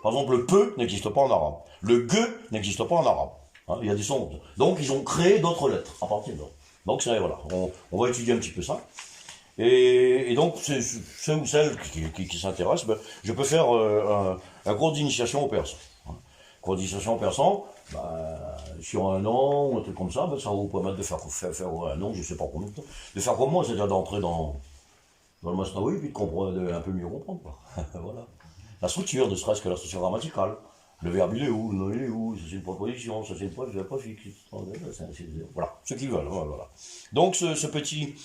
Par exemple, le peu n'existe pas en arabe. Le gueux n'existe pas en arabe. Hein, il y a des sons. Donc, ils ont créé d'autres lettres à partir de là. Donc, voilà. On va étudier un petit peu ça. Et donc, ceux ou celles qui s'intéressent, ben, je peux faire un cours d'initiation au persan. Hein. Cours d'initiation au persan, sur un an, ou un truc comme ça, ben, ça va vous permettre de faire un an, je ne sais pas combien de temps. De faire comme moi, c'est-à-dire d'entrer dans le masnaoui, puis de un peu mieux comprendre. Quoi. Voilà. La structure, ne serait-ce que la structure grammaticale. Le verbe il est où, le nom il est où, ça c'est une proposition, ça c'est une préfixe. Voilà, ceux qui veulent. Voilà. Donc ce petit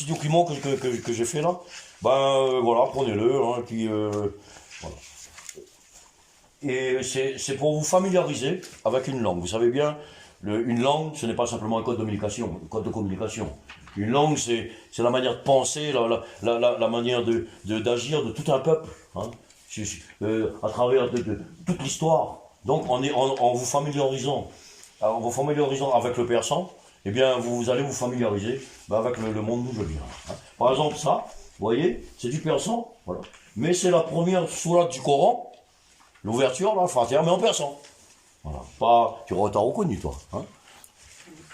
document que j'ai fait là, voilà, prenez-le, hein, puis voilà. Et c'est pour vous familiariser avec une langue. Vous savez bien, une langue, ce n'est pas simplement un code de communication. Une langue, c'est la manière de penser, la manière d'agir de tout un peuple. Hein. À travers toute l'histoire. Donc en vous familiarisant avec le persan, eh bien vous allez vous familiariser avec le monde d'où je viens. Hein. Par exemple ça, vous voyez, c'est du persan, voilà. Mais c'est la première sourate du Coran, l'ouverture, la Fatiha, mais en persan. Voilà. Tu t'as reconnu toi. Hein.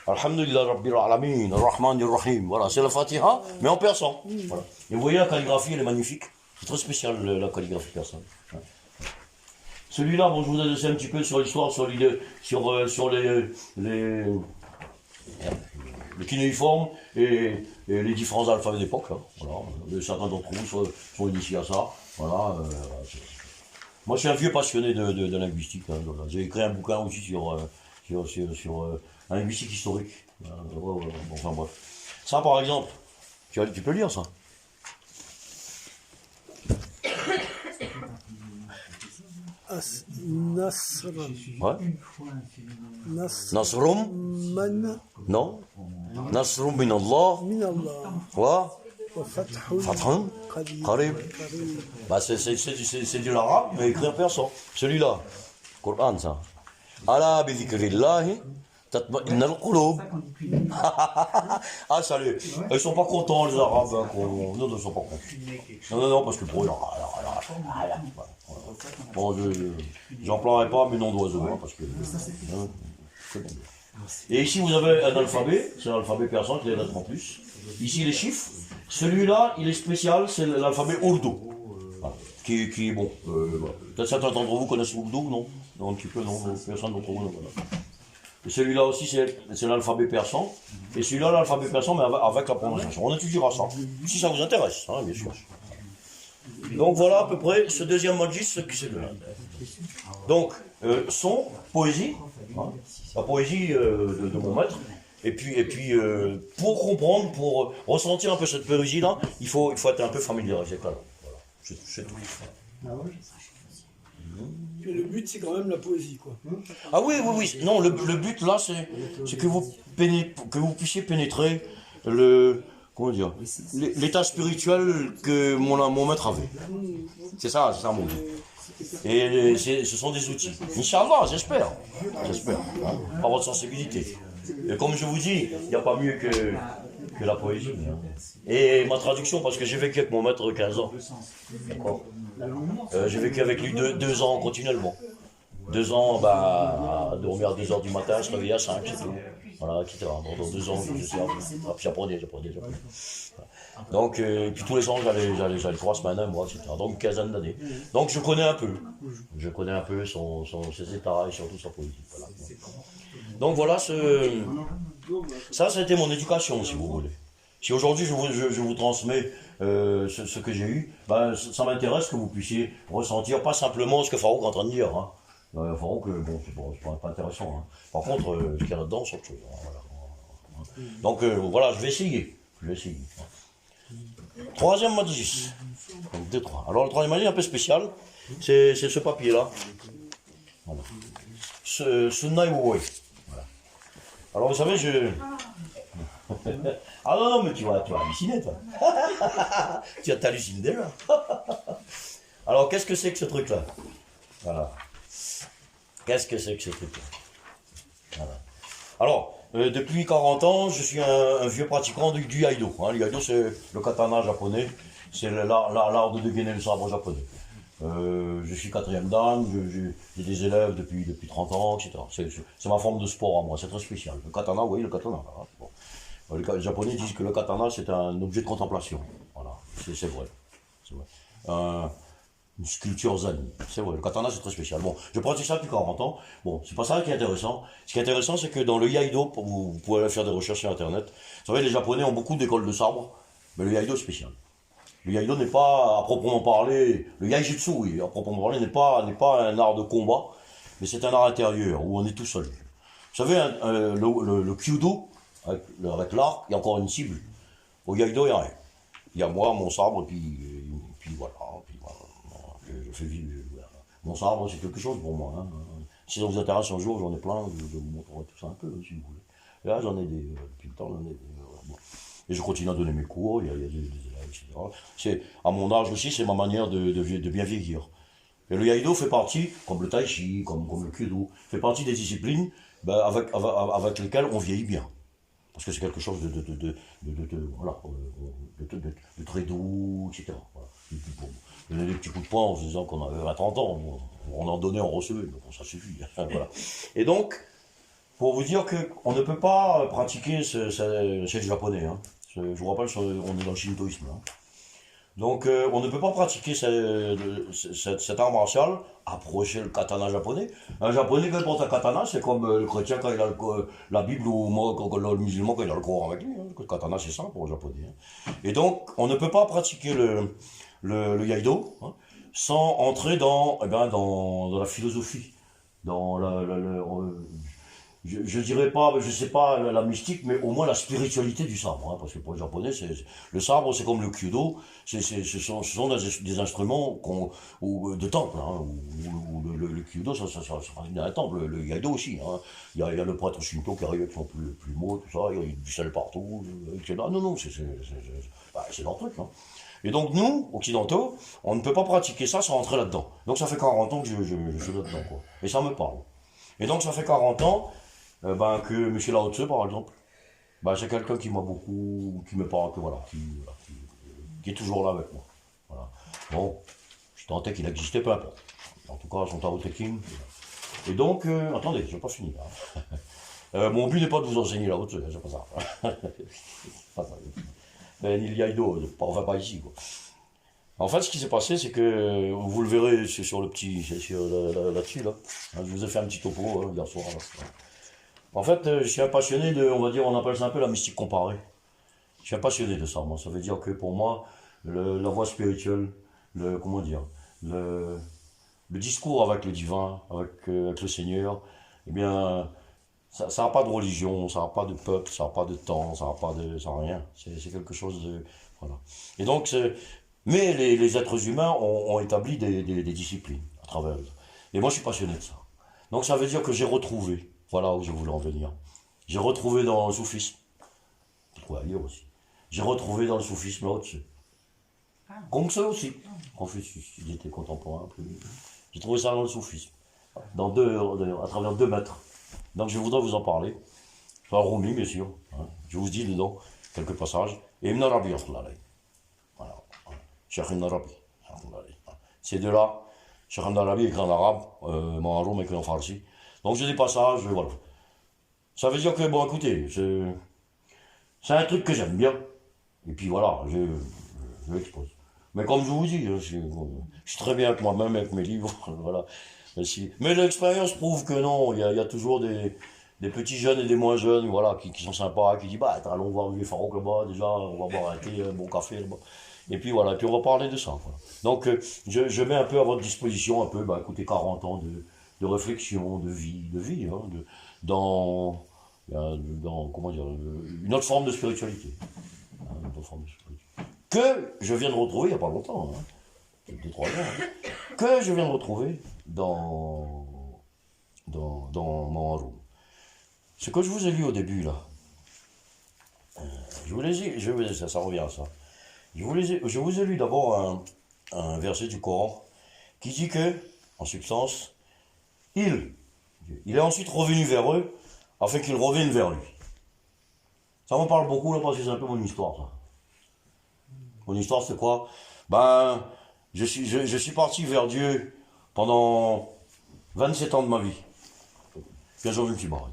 Alhamdulillah Rabbil Alamin, Ar-Rahman Ar-Rahim. Voilà, c'est la Fatiha, mais en persan. Voilà. Et vous voyez la calligraphie, elle est magnifique. C'est très spécial la calligraphie persane. Celui-là, bon, je vous ai laissé un petit peu sur l'histoire, sur les cunéiformes et les différents alphabets d'époque. Hein. Voilà. Certains d'entre vous sont initiés à ça. Voilà. Moi, je suis un vieux passionné de linguistique. Hein. J'ai écrit un bouquin aussi sur la linguistique historique. Enfin bref. Ça, par exemple, tu peux lire ça. Ouais. Nasrum. Non. Nasrum min Allah. Wa. Fathun. Qarib. C'est du l'arabe, mais écrit en persan. Celui-là. Coran, ça. Ala bi dhikrillahi tatma'inna al-qulub. Ah, salut. Ils sont pas contents, les arabes. Hein, non, ils sont pas contents. Non, parce que pour eux, bon, j'emploierai pas mes noms d'oiseaux, hein, parce que c'est bon. Et ici, vous avez un alphabet, c'est l'alphabet persan qui est lettres en plus. Ici, les chiffres. Celui-là, il est spécial, c'est l'alphabet ourdou. Voilà. Qui est bon. Voilà. Peut-être certains d'entre vous connaissent l'ourdou, non? Non, un petit peu, non. Personne d'entre vous, non. Voilà. Et celui-là aussi, c'est l'alphabet persan. Et celui-là, l'alphabet persan, mais avec la prononciation. On étudiera ça, si ça vous intéresse, hein, bien sûr. Donc voilà à peu près ce deuxième majlis, ce qui c'est de là. Donc, son, poésie, hein, la poésie de mon maître. Et puis pour comprendre, pour ressentir un peu cette poésie-là, il faut être un peu familier avec la langue. Voilà, c'est tout. Puis le but, c'est quand même la poésie, quoi. Ah oui, oui, oui. Non, le but là, c'est que que vous puissiez pénétrer comment dire, l'état spirituel que mon maître avait. C'est ça mon but. Et ce sont des outils. Inch'Allah, j'espère. J'espère. Hein, par votre sensibilité. Et comme je vous dis, il n'y a pas mieux que la poésie. Hein. Et ma traduction, parce que j'ai vécu avec mon maître 15 ans. D'accord. J'ai vécu avec lui deux ans continuellement. 2 ans, à dormir à 2 heures du matin, se réveiller à 5, c'est tout. Voilà, etc. Pendant 2 ans, j'apprenais. Donc, puis tous les ans, j'allais 3 semaines, un mois, etc. Donc, une quinzaine d'années. Donc, je connais un peu. Je connais un peu ses états et surtout sa politique. Voilà. Donc, voilà, ça a été mon éducation, si vous voulez. Si aujourd'hui, je vous transmets ce que j'ai eu, ça m'intéresse que vous puissiez ressentir, pas simplement ce que Farouk est en train de dire. Hein. Farouk, bon, c'est pas intéressant. Hein. Par contre, ce qu'il y a là-dedans, c'est autre chose. Hein, voilà. Donc, voilà, je vais essayer. Troisième majlis. Donc, 2, 3. Alors, le troisième majlis, un peu spécial, c'est ce papier-là. Voilà. Sunna Iwoué. Voilà. Alors, vous savez, ah non, mais tu vas halluciner, toi. Tu vas t'halluciner déjà. Alors, qu'est-ce que c'est que ce truc-là? Voilà. Qu'est-ce que c'est que ce truc-là? Voilà. Alors, depuis 40 ans, je suis un vieux pratiquant du Iaido. Hein. Le Iaido, c'est le katana japonais. C'est l'art de dégainer le sabre japonais. Je suis 4e dan, j'ai des élèves depuis 30 ans, etc. C'est ma forme de sport à moi, c'est très spécial. Le katana, oui, le katana. Hein. Bon. Les Japonais disent que le katana, c'est un objet de contemplation. Voilà, c'est vrai. C'est vrai. Une sculpture zen. C'est vrai, le katana, c'est très spécial. Bon, je pratique ça depuis 40 ans. Bon, c'est pas ça qui est intéressant. Ce qui est intéressant, c'est que dans le Iaido, vous pouvez aller faire des recherches sur Internet. Vous savez, les Japonais ont beaucoup d'écoles de sabre, mais le Iaido est spécial. Le Iaido n'est pas, à proprement parler, le Yaijutsu, oui, à proprement parler, n'est pas un art de combat, mais c'est un art intérieur, où on est tout seul. Vous savez, le Kyudo, avec l'arc, il y a encore une cible. Au Iaido, il n'y a rien. Il y a moi, mon sabre, puis voilà. Je fais vivre. Mon sabre, c'est quelque chose pour moi. Hein. Si ça vous intéresse un jour, j'en ai plein, je vous montrerai tout ça un peu, si vous voulez. Et là, j'en ai depuis le temps, j'en ai des. Bon. Et je continue à donner mes cours, il y a des élèves, etc. À mon âge aussi, c'est ma manière de bien vieillir. Et le Iaido fait partie, comme le Tai Chi, comme le Kyudo, fait partie des disciplines avec lesquelles on vieillit bien. Parce que c'est quelque chose de très doux, etc. Voilà. On donnait des petits coups de poing en se disant qu'on avait 30 ans. On en donnait, on recevait, donc ça suffit. Voilà. Et donc, pour vous dire qu'on ne peut pas pratiquer chez les Japonais. Hein. Je vous rappelle, on est dans le shintoïsme. Hein. Donc, on ne peut pas pratiquer cet art martial, approcher le katana japonais. Un japonais, quand il porte un katana, c'est comme le chrétien quand il a la Bible ou le musulman quand il a le Coran avec lui. Hein. Le katana, c'est ça pour le japonais. Hein. Et donc, on ne peut pas pratiquer le Iaido hein, sans entrer dans la philosophie, dans je dirais pas, je sais pas la mystique, mais au moins la spiritualité du sabre. Hein, parce que pour les Japonais, le sabre, c'est comme le Kyudo, ce sont des instruments de temple. Hein, où le Kyudo, ça vient d'un temple. Le Iaido aussi. Hein, il y a le prêtre Shinto qui arrive avec son plumeau, tout ça, il y a du sel partout, etc. Non, c'est leur truc. Hein. Et donc nous, occidentaux, on ne peut pas pratiquer ça sans rentrer là-dedans. Donc ça fait 40 ans que je suis là-dedans. Quoi. Et ça me parle. Et donc ça fait 40 ans que M. Lao Tse, par exemple, c'est quelqu'un qui me parle, qui est toujours là avec moi. Voilà. Bon, je tentais qu'il existait, peu importe. En tout cas, son Tao Te Ching. Et donc, attendez, je n'ai pas fini. Hein. Mon but n'est pas de vous enseigner Lao Tse, c'est pas ça. Pas ça. Ni le Iaido, enfin pas ici. Quoi. En fait, ce qui s'est passé, c'est que, vous le verrez, c'est sur le petit, là-dessus, là. Je vous ai fait un petit topo hier soir. Là. En fait, je suis un passionné on va dire, on appelle ça un peu la mystique comparée. Je suis un passionné de ça, moi. Ça veut dire que pour moi, la voie spirituelle, le discours avec le divin, avec le Seigneur, eh bien, ça n'a pas de religion, ça n'a pas de peuple, ça n'a pas de temps, ça n'a rien. C'est quelque chose de... Voilà. Et donc, mais les êtres humains ont établi des disciplines à travers eux. Et moi, je suis passionné de ça. Donc, ça veut dire que j'ai retrouvé, voilà où je voulais en venir. J'ai retrouvé dans le soufisme, je trouve ailleurs aussi. J'ai retrouvé dans le soufisme là au-dessus. Gongse aussi. Confucius, il était contemporain. J'ai trouvé ça dans le soufisme. À travers 2 maîtres. Donc, je voudrais vous en parler. Sur Rumi, bien sûr. Hein. Je vous dis dedans quelques passages. Et Ibn Arabi, voilà. Cheikh Ibn Arabi. Ces deux-là, Cheikh Ibn Arabi écrit en arabe, Maharoum écrit en farsi. Donc j'ai des passages, voilà. Ça veut dire que, bon, écoutez, c'est un truc que j'aime bien. Et puis voilà, je l'expose. Mais comme je vous dis, je suis très bien avec moi-même, avec mes livres, voilà. Mais l'expérience prouve que non, il y a toujours des petits jeunes et des moins jeunes, voilà, qui sont sympas, qui disent, bah, allons voir les Farouk là-bas, déjà, on va boire un thé, un bon café là-bas. Et puis voilà, et puis on va parler de ça. Voilà. Donc je mets un peu à votre disposition, un peu, bah, écoutez, 40 ans de réflexion, de vie, hein, comment dire, une autre forme de spiritualité. Hein, une autre forme de spiritualité. Que je viens de retrouver il n'y a pas longtemps, hein, 2-3 ans, hein, que je viens de retrouver dans mon room. Ce que je vous ai lu au début, là, je vous l'ai dit, ça revient à ça. Je vous ai lu d'abord un verset du Coran qui dit que, en substance, il est ensuite revenu vers eux afin qu'ils reviennent vers lui. Ça m'en parle beaucoup là parce que c'est un peu mon histoire, ça. Mon histoire, c'est quoi? Ben, je suis parti vers Dieu pendant 27 ans de ma vie. Puis un jour, je me suis barré.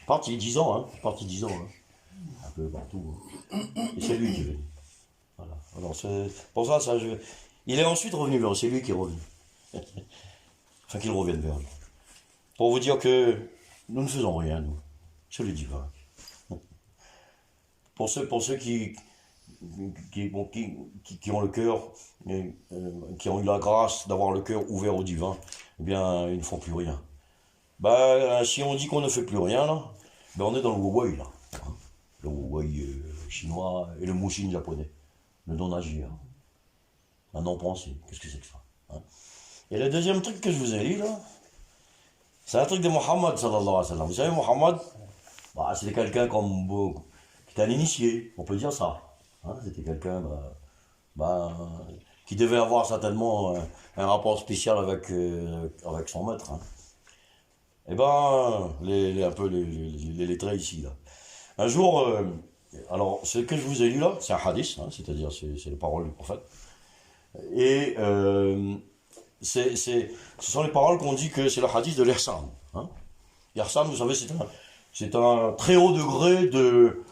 Parti 10 ans, hein. Parti 10 ans, hein. Un peu partout. Hein. Et c'est lui qui est venu. Voilà. Alors, c'est pour ça, il est ensuite revenu vers eux. C'est lui qui est revenu. Enfin, qu'il revienne vers lui. Pour vous dire que nous ne faisons rien, nous. C'est le divin. Pour ceux qui ont le cœur, qui ont eu la grâce d'avoir le cœur ouvert au divin, eh bien, ils ne font plus rien. Ben, si on dit qu'on ne fait plus rien, là, ben on est dans le Huawei, là. Hein. Le Huawei chinois et le Mushin japonais. Le non-agir. Un non-pensé. Qu'est-ce que c'est que ça? Hein. Et le deuxième truc que je vous ai lu, là, c'est un truc de Mohammed, sallallahu alayhi wa sallam. Vous savez, Mohammed, bah, c'était quelqu'un comme qui était un initié, on peut dire ça. Hein, c'était quelqu'un qui devait avoir certainement un rapport spécial avec son maître. Hein. Et ben, un peu les lettrés ici, là. Un jour, alors, ce que je vous ai lu là, c'est un hadith, hein, c'est-à-dire c'est les paroles du prophète. Et ce sont les paroles qu'on dit que c'est le hadith de l'Ihsan. Hein. L'Ihsan, vous savez, c'est un très haut degré de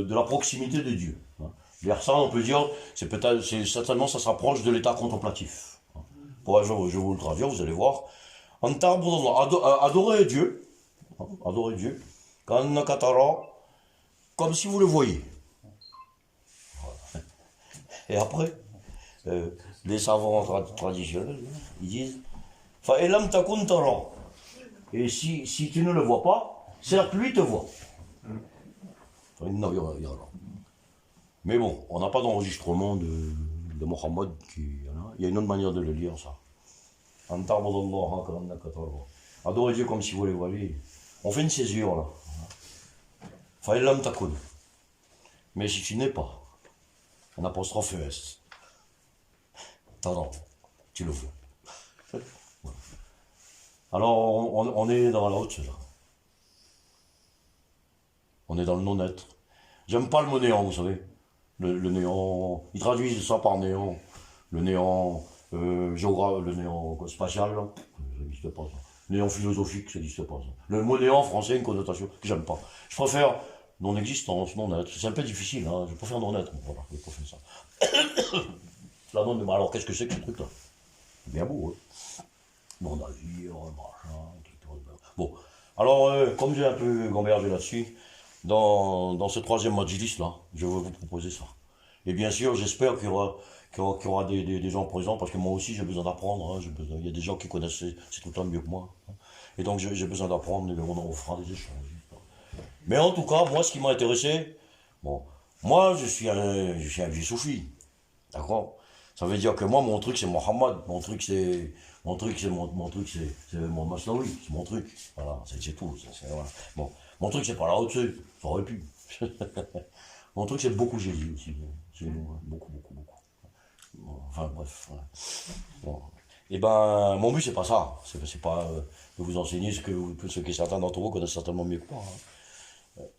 la proximité de Dieu. Hein. L'Ihsan, on peut dire, certainement, ça s'approche de l'état contemplatif. Hein. Je vais vous le traduire, vous allez voir. Adorer Dieu, hein, adorer Dieu, comme si vous le voyez. Voilà. Et après, les savants traditionnels, ils disent et si tu ne le vois pas, certes lui te voit. Mais bon, on n'a pas d'enregistrement de Mohammed. Il y a une autre manière de le lire, ça. Adorer Dieu comme si vous le voyez. On fait une césure là. Mais si tu n'es pas, un apostrophe S. Attends, tu le vois. Voilà. Alors, on est dans la haute, là. On est dans le non-être. J'aime pas le mot néant, vous savez. Le néant, ils traduisent ça par néant. Le néant le néant spatial, là, ça n'existe pas ça. Le néant philosophique, ça n'existe pas ça. Le mot néant français a une connotation que j'aime pas. Je préfère non-existence, non-être. C'est un peu difficile, hein. Je préfère non-être. Voilà, je préfère ça. Là, non, mais alors qu'est-ce que c'est que ce truc-là? C'est bien beau, hein. Non-agir, machin, tout. Bon, alors, comme j'ai un peu gambergé là-dessus, dans ce troisième majlis là, je vais vous proposer ça. Et bien sûr, j'espère qu'il y aura des gens présents, parce que moi aussi j'ai besoin d'apprendre. Hein, il y a des gens qui connaissent ces trucs-là mieux que moi. Hein, et donc j'ai besoin d'apprendre, et on fera des échanges. Mais en tout cas, moi ce qui m'a intéressé, bon, moi je suis un vieux soufi, d'accord? Ça veut dire que moi, mon truc, c'est Mohammed. Mon truc, c'est mon Masnaoui. C'est mon truc. Voilà, c'est tout. Voilà. Bon. Mon truc, c'est pas là au-dessus. Ça aurait pu. Mon truc, c'est beaucoup Jésus aussi. C'est beaucoup. Bon, enfin, bref. Voilà. Bon. Et ben, mon but, c'est pas ça. C'est pas de vous enseigner ce que certains d'entre vous connaissent certainement mieux que moi.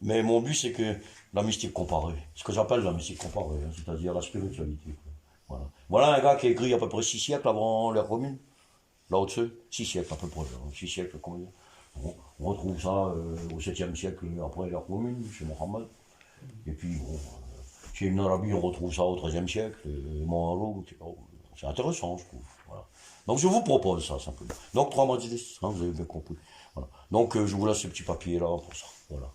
Mais mon but, c'est que la mystique comparée, ce que j'appelle la mystique comparée, hein, c'est-à-dire la spiritualité. Voilà. Voilà un gars qui a écrit à peu près 6 siècles avant l'ère commune, là au-dessus, 6 siècles à peu près, 6 siècles combien. On retrouve ça au 7e siècle après l'ère commune, chez Mohammed. Et puis, bon, chez Ibn Arabi, on retrouve ça au 13e siècle, c'est intéressant, je trouve. Voilà. Donc je vous propose ça, simplement. Donc 3 majlis, hein, vous avez bien compris. Voilà. Donc je vous laisse ce petit papier là pour ça. Voilà.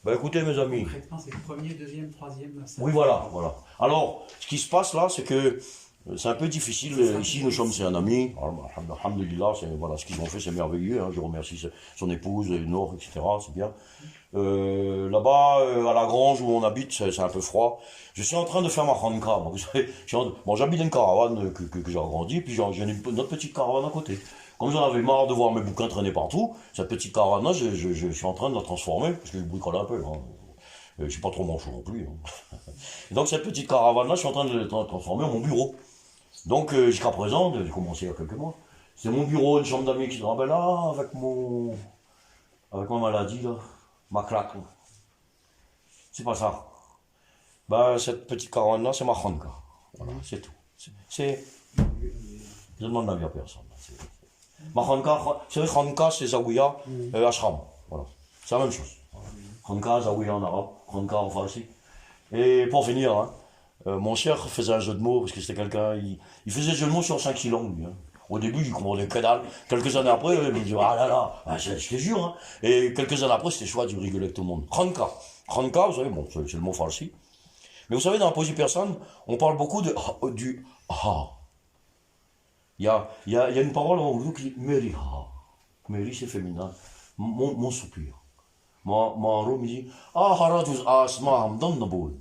Ben écoutez mes amis. Concrètement, c'est le premier, deuxième, troisième. Oui, voilà. Alors, ce qui se passe là, c'est que c'est un peu difficile. Ici, nous sommes, c'est un ami. Alhamdulillah, voilà, ce qu'ils ont fait, c'est merveilleux. Hein. Je remercie son épouse, Nour, etc. C'est bien. Là-bas, à la grange où on habite, c'est un peu froid. Je suis en train de faire ma khanka. Vous savez, j'habite dans une caravane que j'ai agrandie, puis j'ai une autre petite caravane à côté. Comme j'en avais marre de voir mes bouquins traîner partout, cette petite caravane-là, je suis en train de la transformer, parce que je bricole un peu. Hein. Je suis pas trop manchot non plus. Hein. Et donc cette petite caravane-là, je suis en train de la transformer en mon bureau. Donc jusqu'à présent, j'ai commencé il y a quelques mois, c'est mon bureau, une chambre d'amis qui se rappelle là, avec ma maladie, là, ma claque. Là. C'est pas ça. Ben, cette petite caravane-là, c'est ma khanka. Voilà, c'est tout. Je demande l'avis à personne. Ma khanka, c'est khanka, c'est zawiya, ashram. Voilà. C'est la même chose. Khanka, zawiya en arabe, khanka en farsi. Et pour finir, hein, mon cher faisait un jeu de mots, parce que c'était quelqu'un, il faisait jeu de mots sur 5-6 langues. Lui, hein. Au début, il comprenait que dalle. Quelques années après, il me dit, ah là là, je te jure. Hein. Et quelques années après, c'était chouette, je rigolais avec tout le monde. Khanka. Khanka, vous savez, bon, c'est le mot farsi. Mais vous savez, dans la poésie persane, on parle beaucoup du ha. Il y a une parole en ourdou qui dit Meri ha. Meri, c'est féminin. Mon soupir. Mon rôme, il dit Ahara juz asma'am dannaboud.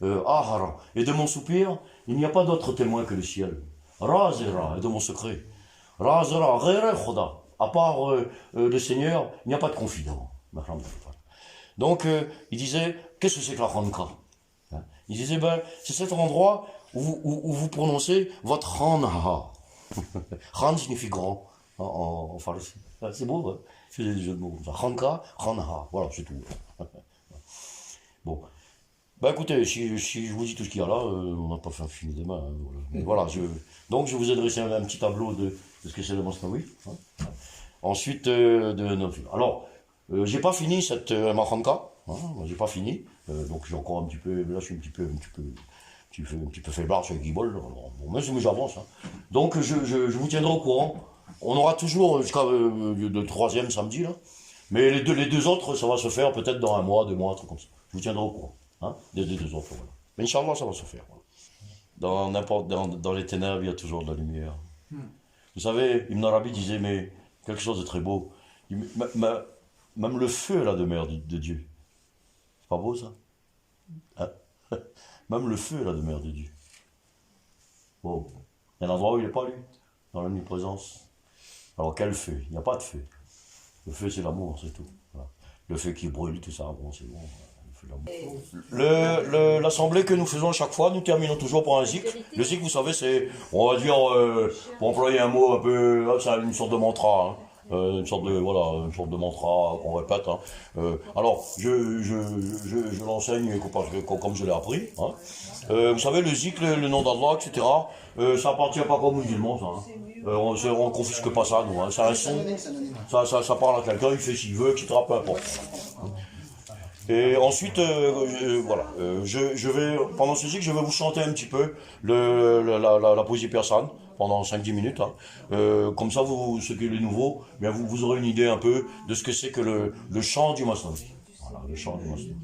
Ahara. Et de mon soupir, il n'y a pas d'autre témoin que le ciel. Razera. Et de mon secret. Razera. Ghaira khoda. À part le Seigneur, il n'y a pas de confident. Donc, il disait qu'est-ce que c'est que la khanka? Il disait, ben, c'est cet endroit où vous prononcez votre khanha. Khan signifie grand en farsi. C'est beau, hein? Je faisais des jeux de mots comme ça. Khanka, khanha. Voilà, c'est tout. Bon. Ben écoutez, si je vous dis tout ce qu'il y a là, on n'a pas fait fini demain. Hein, voilà. Mais voilà, donc je vous ai dressé un petit tableau de ce que c'est le Masnaoui. Hein. Ensuite, alors, j'ai pas fini cette ma khanka. Hein, j'ai pas fini, donc j'ai encore un petit peu, là je suis un petit peu faiblard sur les guibolles, bon, même si j'avance. Hein. Donc je vous tiendrai au courant, on aura toujours jusqu'à le 3e samedi, là, mais les deux autres, ça va se faire peut-être dans 1 mois, 2 mois, un truc comme ça. Je vous tiendrai au courant, hein, des 2 autres, voilà. Mais Inch'Allah, ça va se faire. Voilà. Dans les ténèbres, il y a toujours de la lumière. Vous savez, Ibn Arabi disait, mais quelque chose de très beau, même le feu est la demeure de Dieu. C'est pas beau ça, hein? Même le feu est la demeure de Dieu. Bon, il y a un endroit où il n'est pas lui, dans l'omniprésence. Alors quel feu? Il n'y a pas de feu. Le feu c'est l'amour, c'est tout. Voilà. Le feu qui brûle, tout ça, bon c'est bon. L'assemblée que nous faisons chaque fois, nous terminons toujours par un zik. Le zik, vous savez, c'est, on va dire, pour employer un mot un peu, c'est une sorte de mantra. Hein. Une sorte de mantra qu'on répète. Hein. Alors, je l'enseigne comme je l'ai appris. Hein. Vous savez, le zik, le nom d'Allah, etc., ça appartient pas qu'aux musulmans, ça. Hein. On confisque pas ça, nous. Hein. C'est un son, ça parle à quelqu'un, il fait s'il veut, etc., peu importe. Et ensuite, voilà, je vais, pendant ce zik, je vais vous chanter un petit peu la poésie persane. Pendant 5-10 minutes. Hein. Comme ça, ceux qui sont nouveaux, bien vous aurez une idée un peu de ce que c'est que le chant du Masnaoui. Voilà, le chant du Masnaoui.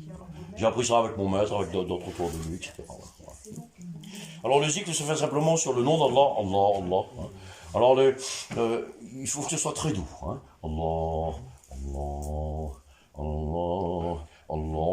J'ai appris ça avec mon maître, avec d'autres autour de lui, etc. Voilà. Alors le zikr se fait simplement sur le nom d'Allah, Allah. Hein. Alors il faut que ce soit très doux. Hein. Allah, Allah, Allah, Allah,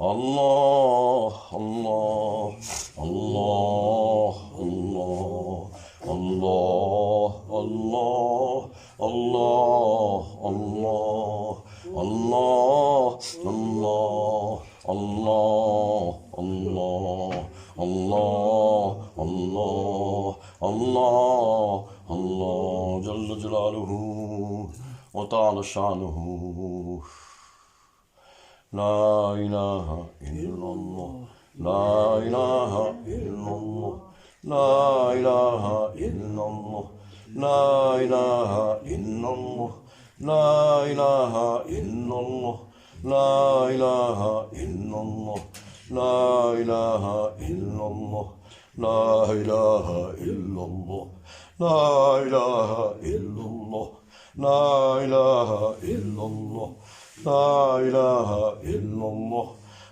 الله الله الله الله الله الله الله الله الله الله الله الله الله الله الله الله جل جلاله وتعالى شانه لا إله إلا الله لا إله إلا الله لا إله إلا الله لا إله إلا الله لا إله إلا الله لا إله إلا الله لا إله إلا الله لا إله إلا الله لا إله إلا الله لا إله إلا الله لا إله إلا الله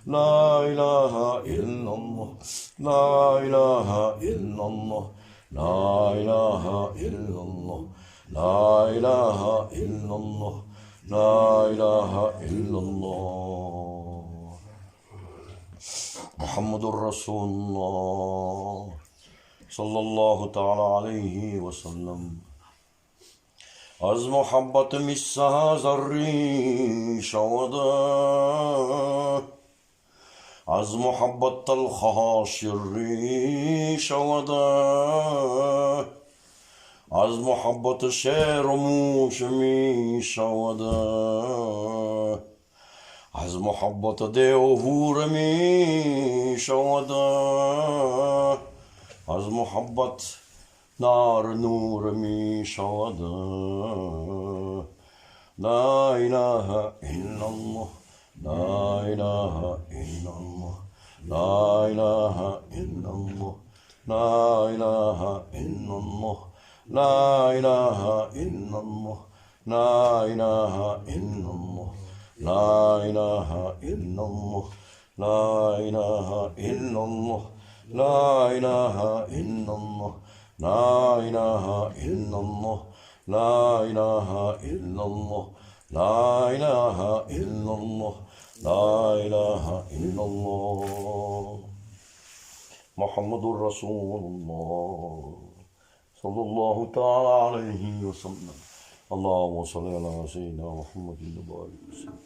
لا إله إلا الله لا إله إلا الله لا إله إلا الله لا إله إلا الله لا إله إلا الله محمد رسول الله صلى الله تعالى عليه وسلم از محبت مسها ذری شود از محبت تلخها شری شود از محبت شعر و موش می شود از محبت دیو و هور می شود از محبت نار نور می شود لا إله إلا الله لا إله إلا الله لا إله إلا الله لا إله إلا الله لا إله إلا الله لا إله إلا الله لا إله إلا الله لا إله إلا الله لا إله إلا الله لا إله إلا الله لا إله إلا الله لا إله إلا الله لا إله إلا الله محمد رسول الله صلى الله تعالى عليه وسلم اللهم صل على سيدنا محمد وبارك وسلم